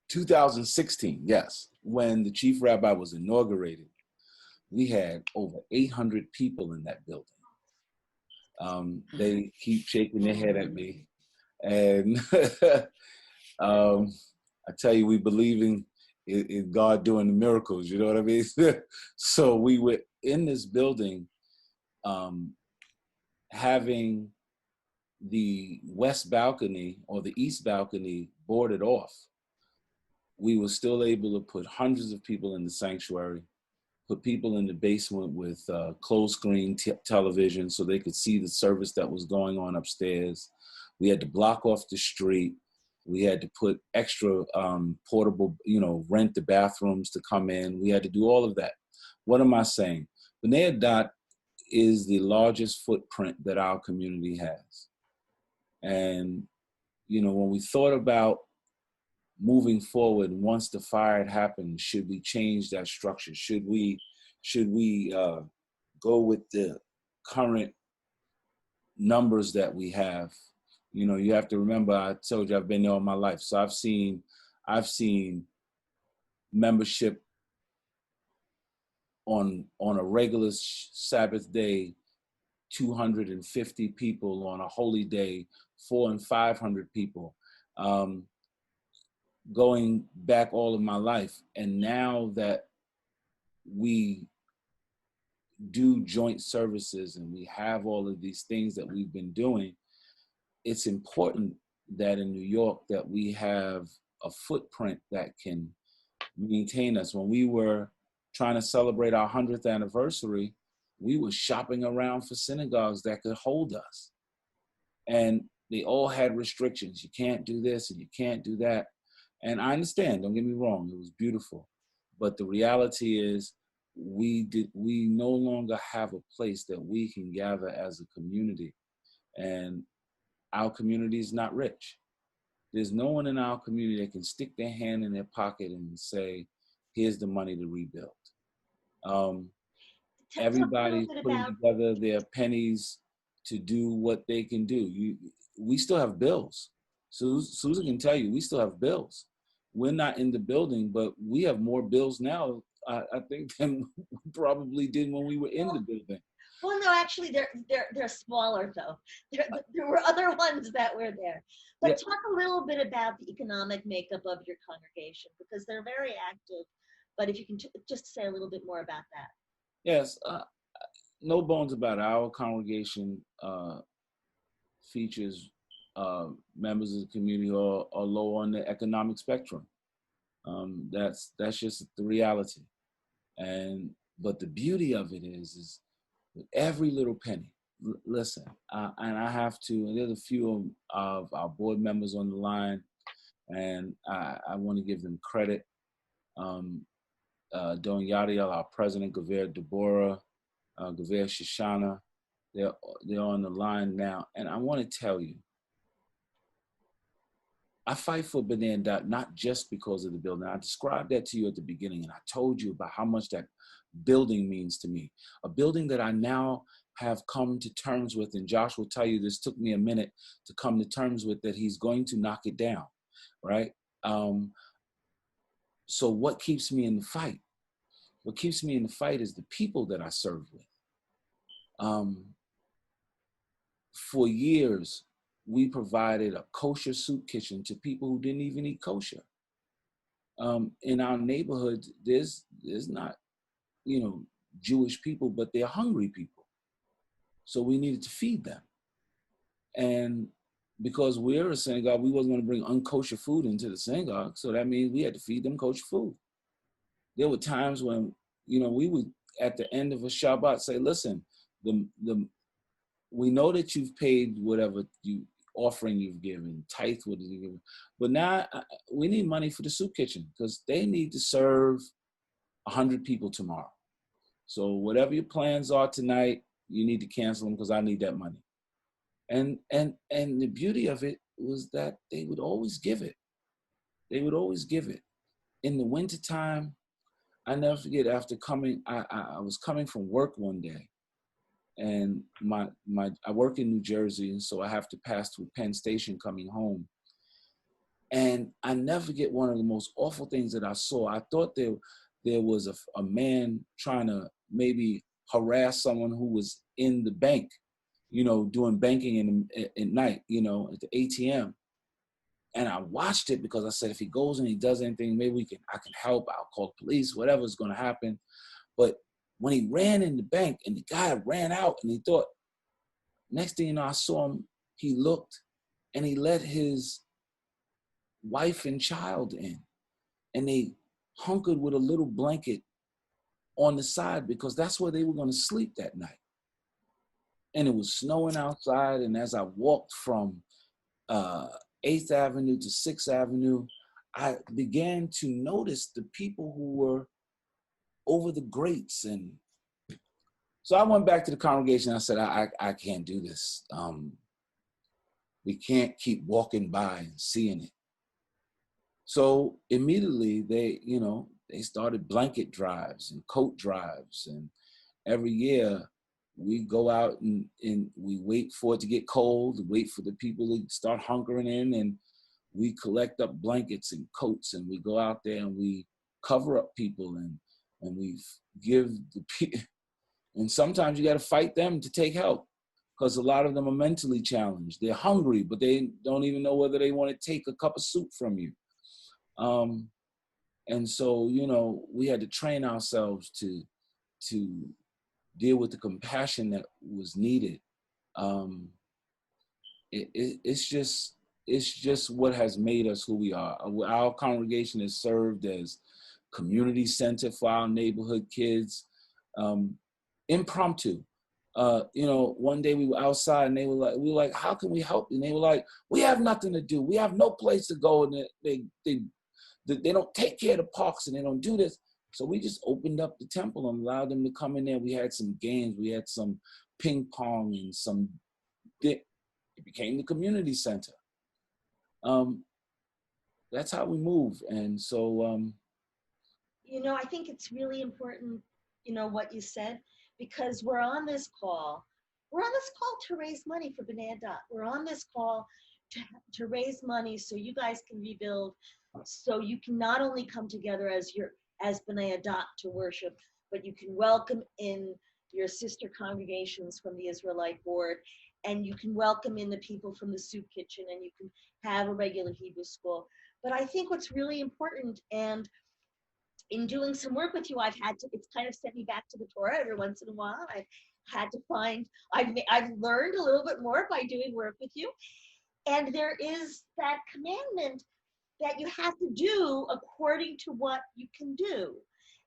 D: 2016, yes, when the chief rabbi was inaugurated, we had over 800 people in that building. They keep shaking their head at me. And I tell you, we believe in God doing the miracles, you know what I mean? So we were in this building having the west balcony or the east balcony boarded off. We were still able to put hundreds of people in the sanctuary, put people in the basement with closed screen television so they could see the service that was going on upstairs. We had to block off the street. We had to put extra portable, rent the bathrooms to come in. We had to do all of that. What am I saying? B'nai Adath is the largest footprint that our community has. And, when we thought about moving forward, once the fire had happened, should we change that structure? Should we go with the current numbers that we have? You have to remember, I told you I've been there all my life. So I've seen membership on a regular Sabbath day, 250 people, on a holy day, 400 and 500 people. Going back all of my life. And now that we do joint services and we have all of these things that we've been doing, it's important that in New York that we have a footprint that can maintain us. When we were trying to celebrate our 100th anniversary, we were shopping around for synagogues that could hold us. And they all had restrictions. You can't do this and you can't do that. And I understand, don't get me wrong, it was beautiful. But the reality is we no longer have a place that we can gather as a community. And our community is not rich. There's no one in our community that can stick their hand in their pocket and say, here's the money to rebuild. Everybody's putting together their pennies to do what they can do. We still have bills. Susan can tell you, we still have bills. We're not in the building, but we have more bills now I think, than we probably did when we were in the building.
B: Well, no, actually, they're smaller though. There were other ones that were there. But
D: Yeah.
B: talk a little bit about the economic makeup of your congregation, because they're very active. But if you can just say a little bit more about that.
D: Yes, no bones about it. Our congregation features members of the community who are low on the economic spectrum. That's just the reality. But the beauty of it is with every little penny. Listen, and I have to. And there's a few of our board members on the line, and I want to give them credit. Don Yadiel, our president, Gaver Deborah, Gaver Shoshana, they're on the line now, and I want to tell you, I fight for B'nai Adath not just because of the building. I described that to you at the beginning, and I told you about how much that building means to me. A building that I now have come to terms with, and Josh will tell you this took me a minute to come to terms with, that he's going to knock it down, right? So what keeps me in the fight? What keeps me in the fight is the people that I serve with. For years, we provided a kosher soup kitchen to people who didn't even eat kosher. In our neighborhood, there's not, Jewish people, but they're hungry people. So we needed to feed them. And because we're a synagogue, we wasn't going to bring unkosher food into the synagogue. So that means we had to feed them kosher food. There were times when, we would, at the end of a Shabbat, say, listen, we know that you've paid whatever offering you've given, tithe what you've given, but now we need money for the soup kitchen because they need to serve 100 people tomorrow. So whatever your plans are tonight, you need to cancel them because I need that money. And the beauty of it was that they would always give it. They would always give it. In the wintertime, I never forget, after coming, I was coming from work one day, and I work in New Jersey, and so I have to pass through Penn Station coming home. And I never forget one of the most awful things that I saw. I thought there was a man trying to maybe harass someone who was in the bank, doing banking at night, at the ATM. And I watched it because I said, if he goes and he does anything, maybe I can help. I'll call the police, whatever's going to happen. But when he ran in the bank and the guy ran out and he thought, next thing you know, I saw him, he looked and he let his wife and child in. And they hunkered with a little blanket on the side because that's where they were going to sleep that night. And it was snowing outside. And as I walked from 8th Avenue to 6th Avenue, I began to notice the people who were over the grates. And so I went back to the congregation. I said, I can't do this. We can't keep walking by and seeing it. So immediately they started blanket drives and coat drives. And every year we go out and we wait for it to get cold, wait for the people to start hunkering in, and we collect up blankets and coats, and we go out there and we cover up people and we give the people, and sometimes you got to fight them to take help because a lot of them are mentally challenged. They're hungry, but they don't even know whether they want to take a cup of soup from you. And so, we had to train ourselves to deal with the compassion that was needed. It's just what has made us who we are. Our congregation has served as community center for our neighborhood kids. Impromptu. One day we were outside and we were like, how can we help? And they were like, we have nothing to do. We have no place to go. And they don't take care of the parks and they don't do this. So we just opened up the temple and allowed them to come in there. We had some games. We had some ping pong and it became the community center. That's how we move. And so,
B: I think it's really important, what you said, because we're on this call to raise money for B'nai Adath. We're on this call to raise money so you guys can rebuild, so you can not only come together as as B'nai Adath to worship, but you can welcome in your sister congregations from the Israelite board, and you can welcome in the people from the soup kitchen, and you can have a regular Hebrew school. But I think what's really important, and in doing some work with you, it's kind of sent me back to the Torah every once in a while. I've had to I've learned a little bit more by doing work with you. And there is that commandment that you have to do according to what you can do.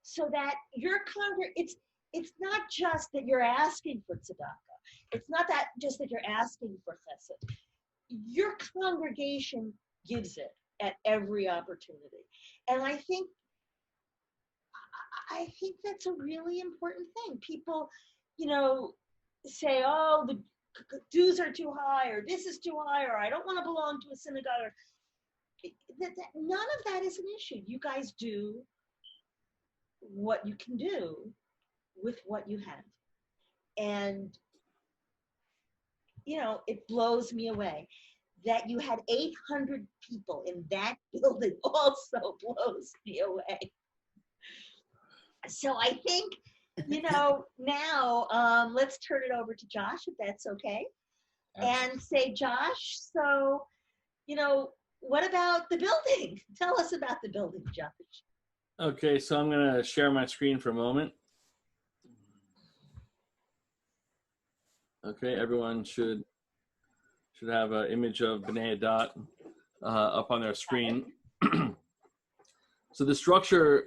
B: So that it's not just that you're asking for tzedakah. It's not that just that you're asking for chesed. Your congregation gives it at every opportunity. And I think that's a really important thing. People, say, oh, the dues are too high, or this is too high, or I don't want to belong to a synagogue. Or, none of that is an issue. You guys do what you can do with what you have. And, it blows me away. That you had 800 people in that building also blows me away. So I think, now let's turn it over to Josh, if that's okay. Absolutely. And say, Josh, so, what about the building? Tell us about the building, Josh.
C: Okay, so I'm going to share my screen for a moment. Okay, everyone should have an image of B'nai Adath up on their screen. So the structure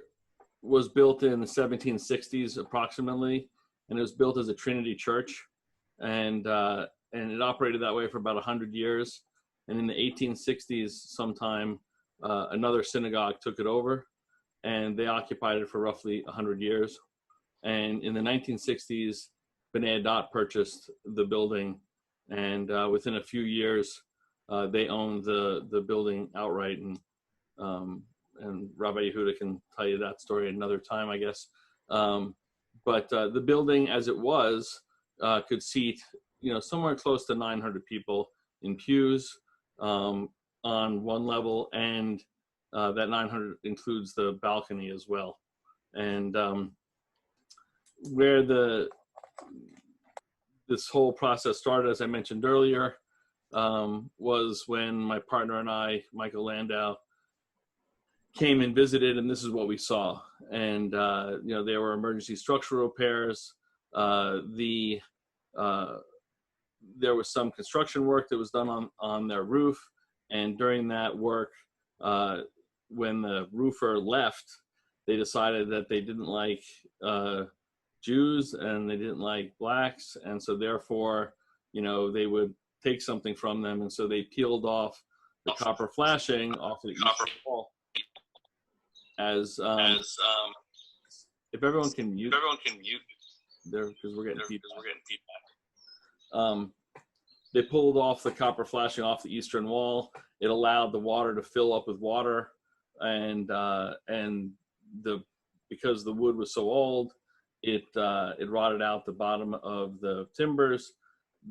C: was built in the 1760s approximately, and it was built as a Trinity church, and it operated that way for about 100 years. And in the 1860s, sometime, another synagogue took it over, and they occupied it for roughly 100 years. And in the 1960s, B'nai Adath purchased the building, and within a few years, they owned the building outright. And Rabbi Yehudah can tell you that story another time, I guess. But the building, as it was, could seat, somewhere close to 900 people in pews on one level, and that 900 includes the balcony as well. And where this whole process started, as I mentioned earlier, was when my partner and I, Michael Landau, came and visited, and this is what we saw. And there were emergency structural repairs. There was some construction work that was done on their roof, and during that work, when the roofer left, they decided that they didn't like Jews and they didn't like blacks, and so therefore, they would take something from them, and so they peeled off the copper flashing off the eastern wall. If everyone can mute there, because we're getting feedback. They pulled off the copper flashing off the eastern wall. It allowed the water to fill up with water, and because the wood was so old, it rotted out the bottom of the timbers.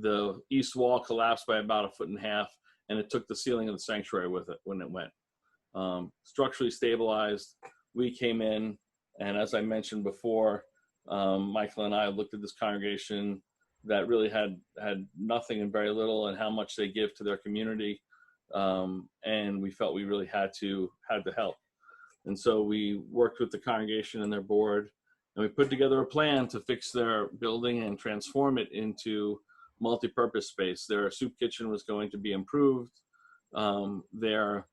C: The east wall collapsed by about 1.5 feet, and it took the ceiling of the sanctuary with it when it went. Structurally stabilized. We came in, and as I mentioned before, Michael and I looked at this congregation that really had nothing and very little, and how much they give to their community, and we felt we really had to help. And so we worked with the congregation and their board, and we put together a plan to fix their building and transform it into multi-purpose space. Their soup kitchen was going to be improved. Their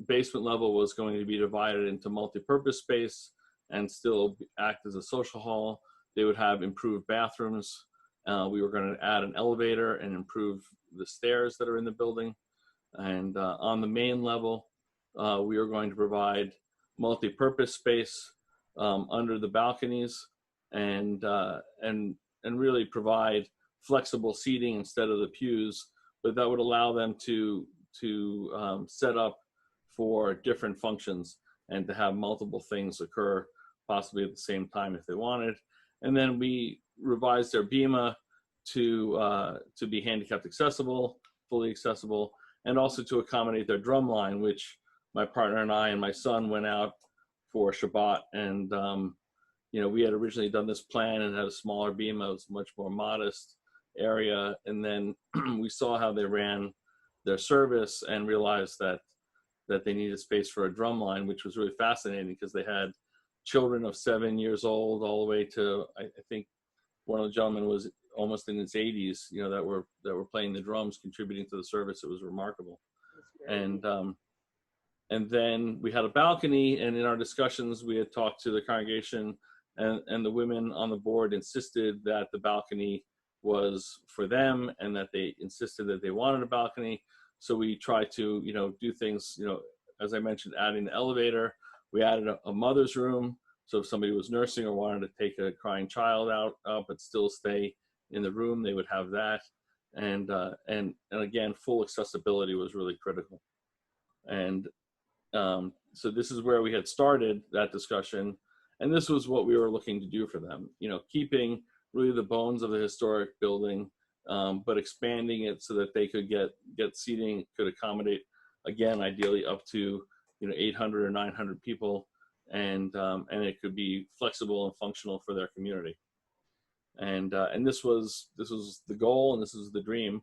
C: basement level was going to be divided into multi-purpose space and still act as a social hall. They would have improved bathrooms. We were going to add an elevator and improve the stairs that are in the building. And on the main level, we are going to provide multi-purpose space under the balconies, and really provide flexible seating instead of the pews, but that would allow them to set up for different functions and to have multiple things occur possibly at the same time if they wanted. And then we revised their bima to be handicapped accessible, fully accessible, and also to accommodate their drum line, which my partner and I and my son went out for Shabbat. And, we had originally done this plan and had a smaller beam. It was much more modest area. And then we saw how they ran their service and realized that they needed space for a drum line, which was really fascinating because they had children of 7 years old all the way to, I think one of the gentlemen was almost in his 80s, that were playing the drums, contributing to the service. It was remarkable. And then we had a balcony, and in our discussions, we had talked to the congregation, and the women on the board insisted that the balcony was for them, and that they insisted that they wanted a balcony. So we tried to, do things, as I mentioned, adding the elevator. We added a mother's room. So if somebody was nursing or wanted to take a crying child out, but still stay in the room, they would have that. And again, full accessibility was really critical. And so this is where we had started that discussion. And this was what we were looking to do for them, keeping really the bones of the historic building, but expanding it so that they could get seating, could accommodate, again, ideally up to 800 or 900 people, and it could be flexible and functional for their community. And this was the goal, and this was the dream,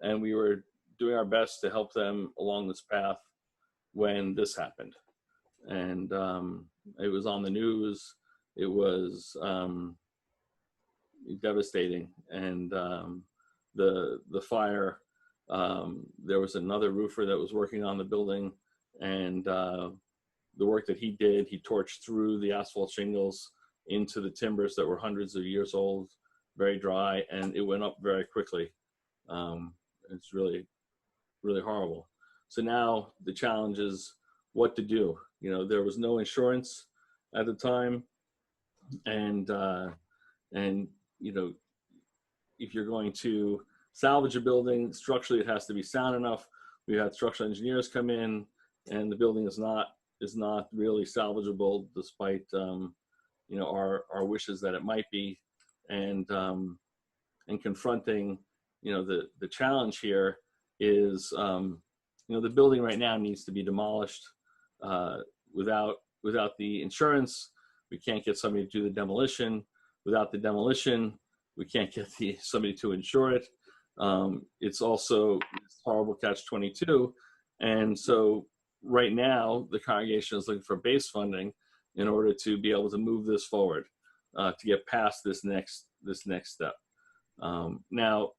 C: and we were doing our best to help them along this path when this happened. And it was on the news. It was devastating. And the fire, there was another roofer that was working on the building, and the work that he did, he torched through the asphalt shingles into the timbers that were hundreds of years old, very dry, and it went up very quickly. It's really, really horrible. So now the challenge is what to do. There was no insurance at the time, and if you're going to salvage a building, structurally it has to be sound enough. We had structural engineers come in, and the building is not really salvageable, despite our wishes that it might be. And confronting the challenge here is the building right now needs to be demolished. Without the insurance, we can't get somebody to do the demolition. Without the demolition, we can't get somebody to insure it. It's also horrible catch-22. And so right now, the congregation is looking for base funding in order to be able to move this forward, to get past this next step. Now,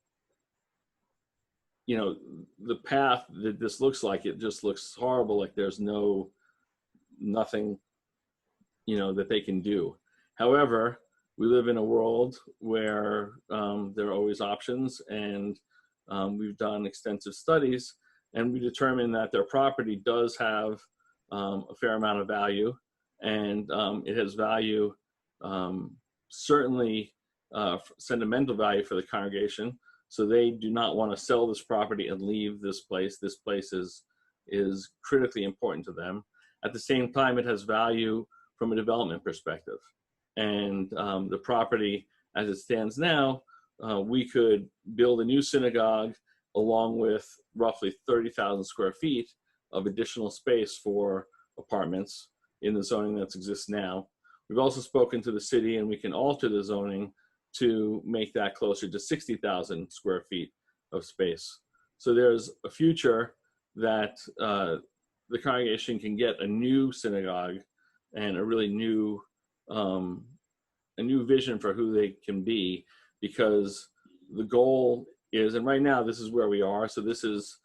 C: the path that this looks like, it just looks horrible. Like there's nothing, that they can do. However, we live in a world where there are always options, and we've done extensive studies, and we determined that their property does have a fair amount of value, and it has value, certainly sentimental value for the congregation. So they do not want to sell this property and leave this place. This place is critically important to them. At the same time, it has value from a development perspective. And the property, as it stands now, we could build a new synagogue along with roughly 30,000 square feet of additional space for apartments in the zoning that exists now. We've also spoken to the city, and we can alter the zoning to make that closer to 60,000 square feet of space. So there's a future that the congregation can get a new synagogue and a really new vision for who they can be, because the goal is, and right now this is where we are, so this is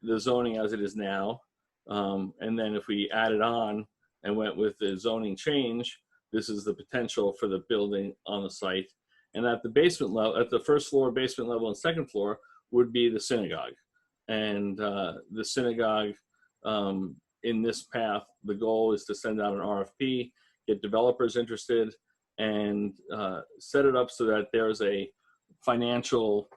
C: the zoning as it is now, and then if we added on and went with the zoning change, this is the potential for the building on the site. And at the basement level, at the first floor, basement level, and second floor would be the synagogue. And the synagogue, in this path, the goal is to send out an RFP, get developers interested, and set it up so that there's a financial,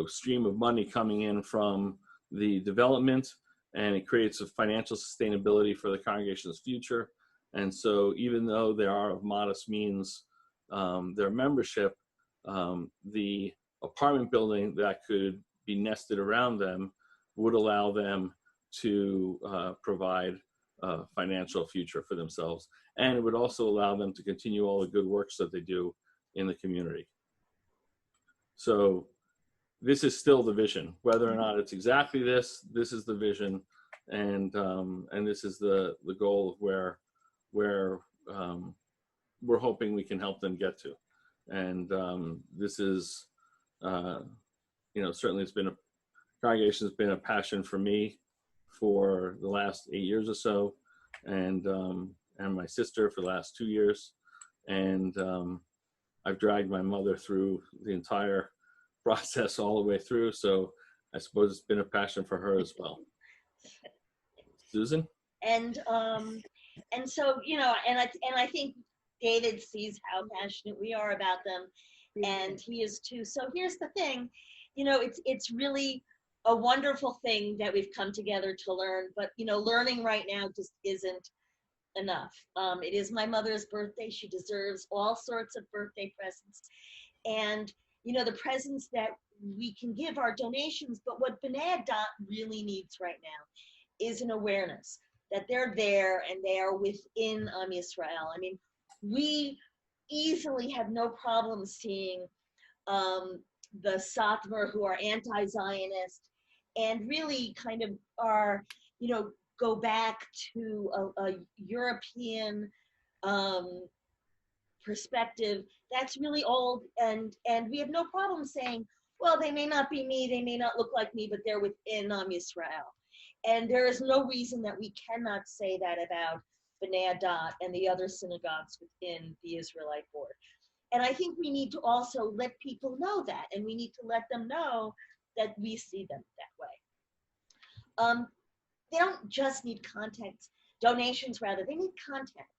C: stream of money coming in from the development, and it creates a financial sustainability for the congregation's future. And so even though they are of modest means, their membership, the apartment building that could be nested around them would allow them to provide financial future for themselves. And it would also allow them to continue all the good works that they do in the community. So this is still the vision. Whether or not it's exactly this, this is the vision, and this is the goal of where we're hoping we can help them get to. And this is, certainly congregation has been a passion for me for the last 8 years or so, and my sister for the last 2 years. And I've dragged my mother through the entire process all the way through. So I suppose it's been a passion for her as well. Susan?
B: And so, and I think David sees how passionate we are about them, and he is too. So here's the thing, it's really a wonderful thing that we've come together to learn, but learning right now just isn't enough. It is my mother's birthday. She deserves all sorts of birthday presents, and the presents that we can give are donations. But what B'nai Adath really needs right now is an awareness that they're there and they are within Yisrael. I mean, we easily have no problem seeing the Satmar who are anti-Zionist and really kind of are, go back to a European perspective that's really old, and we have no problem saying, well, they may not be me, they may not look like me, but they're within Yisrael. And there is no reason that we cannot say that about B'nai Adath and the other synagogues within the Israelite board. And I think we need to also let people know that, and we need to let them know that we see them that way. They don't just need donations rather, they need context.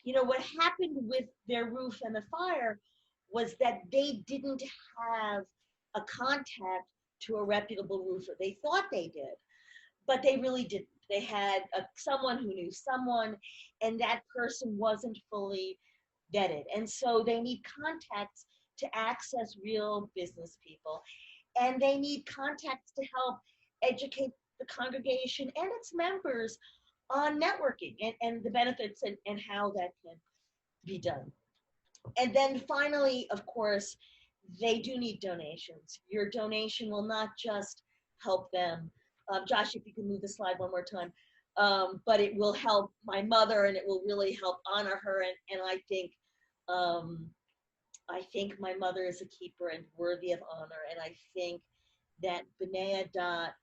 B: What happened with their roof and the fire was that they didn't have a contact to a reputable roofer. They thought they did, but they really didn't. They had someone who knew someone, and that person wasn't fully vetted. And so they need contacts to access real business people. And they need contacts to help educate the congregation and its members on networking and the benefits and how that can be done. And then finally, of course, they do need donations. Your donation will not just help them. Josh, if you can move the slide one more time. But it will help my mother, and it will really help honor her. And I think my mother is a keeper and worthy of honor. And I think that B'nai Adath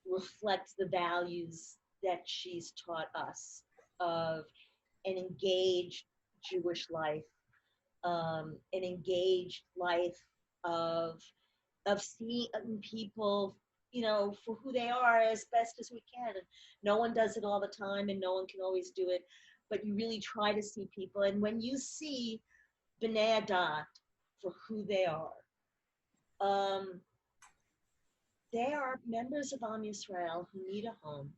B: reflects the values that she's taught us of an engaged Jewish life, an engaged life of seeing people, for who they are as best as we can. And no one does it all the time, and no one can always do it, but you really try to see people. And when you see B'nai Adath for who they are members of Yisrael who need a home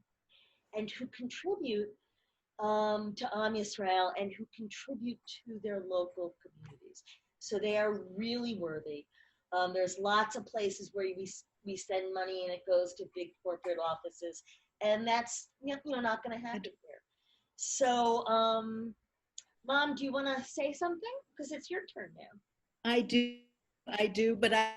B: and who contribute to Yisrael and who contribute to their local communities. So they are really worthy. There's lots of places where we send money and it goes to big corporate offices, and that's not going to happen here. So, Mom, do you want to say something? Because it's your turn now.
F: I do, but I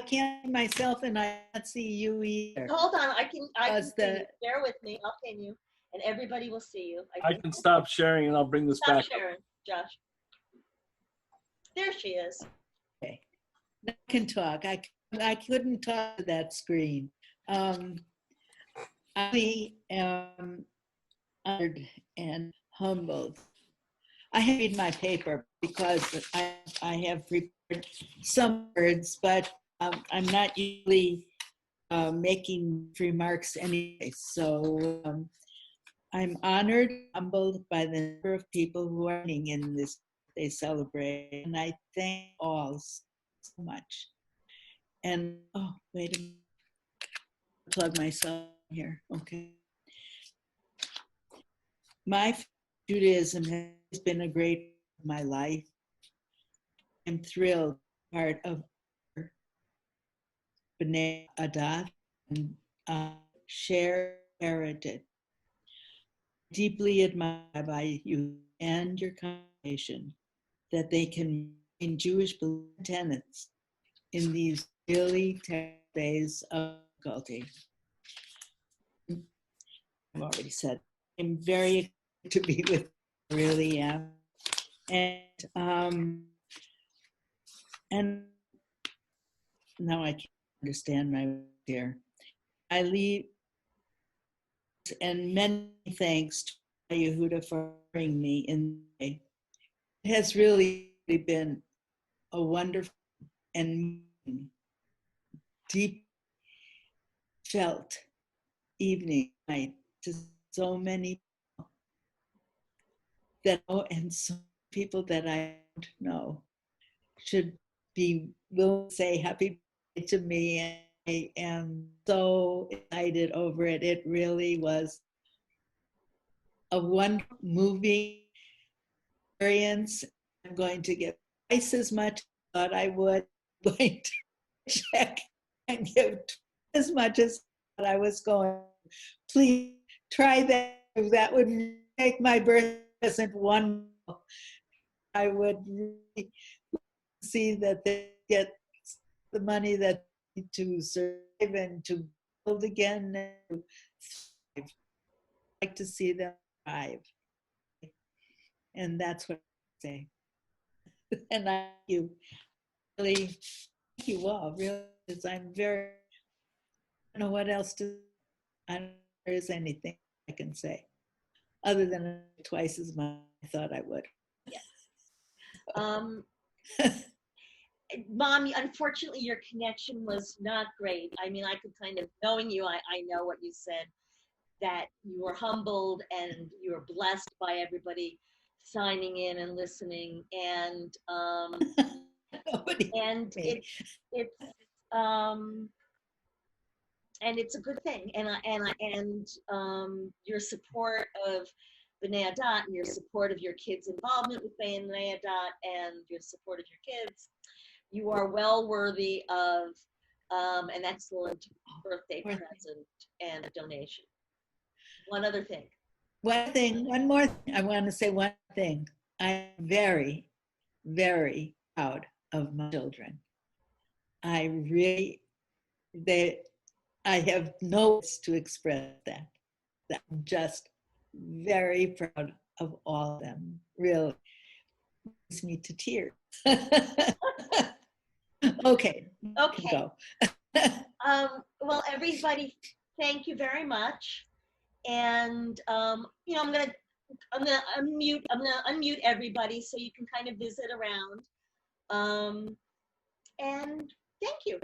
F: can't see myself, and I can't see you either.
B: Hold on, I can see you. Bear with me. I'll pin you, and everybody will see you.
C: I can stop sharing, and I'll bring this back.
B: Stop sharing, Josh. There she is.
F: Okay, I can talk. I couldn't talk to that screen. I am honored and humbled. I read my paper because I have prepared some words, but I'm not usually making remarks anyway. So I'm honored, humbled by the number of people who are in this they celebrate, and I thank all so much. And wait a minute, plug myself here. Okay. My Judaism has been a great part of my life. I'm thrilled part of B'nai Adath and share heritage. deeply admire by you and your congregation that they can maintain Jewish tenets in these really terrible days of difficulty. I've already said I'm very excited to be with you, really am. And now I can't understand my words here. I leave, and many thanks to Yehudah for bringing me in. It has really been a wonderful and deep felt evening night to so many people that know, and so people that I don't know should be willing to say happy birthday to me. And I am so excited over it. It really was a wonderful, moving experience. I'm going to get twice as much as I thought I would. I'm going to check and give as much as I was going. Please try that. That would make my birthday present wonderful. I would really see that they get the money that they need to survive and to build again. And to thrive. I'd like to see them thrive. And that's what I say. And I thank you. Really, thank you all. Really, because I'm very, I don't know what else to, I don't know if there is anything I can say other than twice as much I thought I would.
B: Mom, unfortunately, your connection was not great. I mean, I could kind of, knowing you, I know what you said, that you were humbled and you were blessed by everybody signing in and listening. And it's a good thing. And your support of B'nai Adath and your support of your kids' involvement with B'nai Adath and your support of your kids, you are well worthy of an excellent birthday present and a donation. One other thing.
F: One more thing. I want to say one thing. I'm very, very proud of my children. I have no words to express that. I'm just very proud of all of them. Really brings me to tears. Okay. Go.
B: Well, everybody, thank you very much. And I'm gonna unmute everybody so you can kind of visit around. And thank you.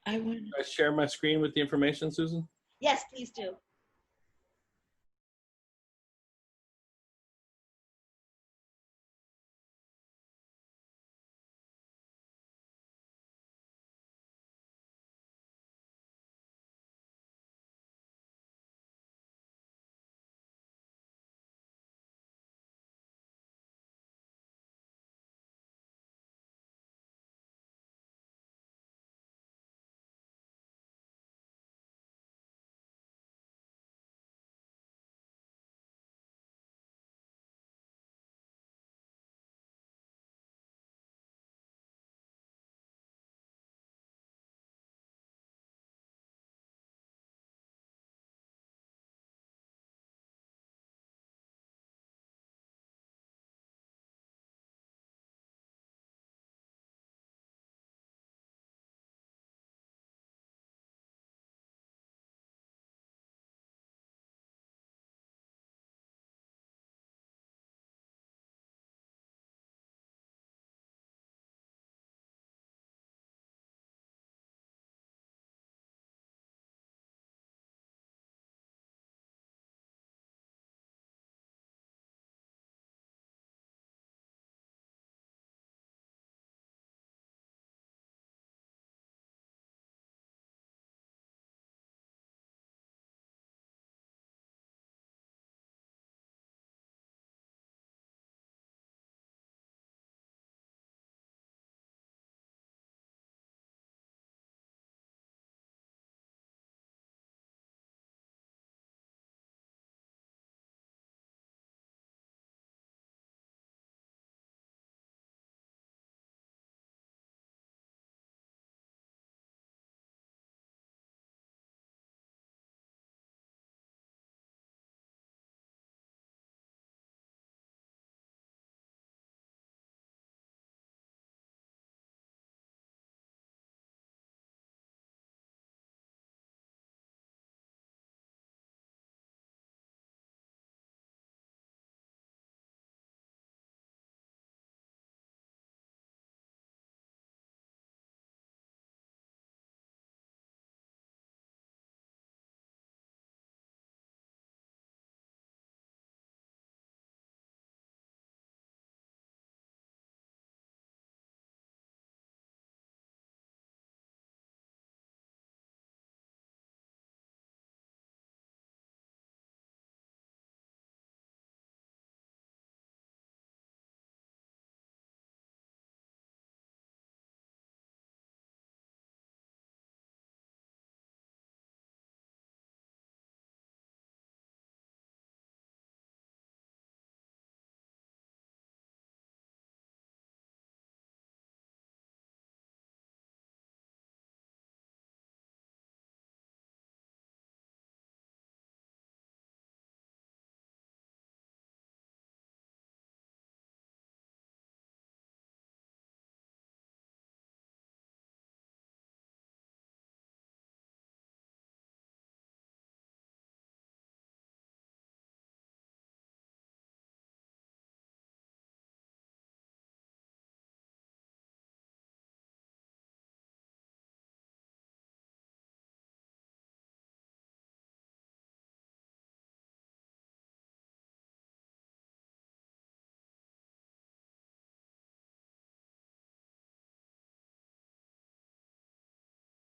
C: Can I share my screen with the information, Susan?
B: Yes, please do.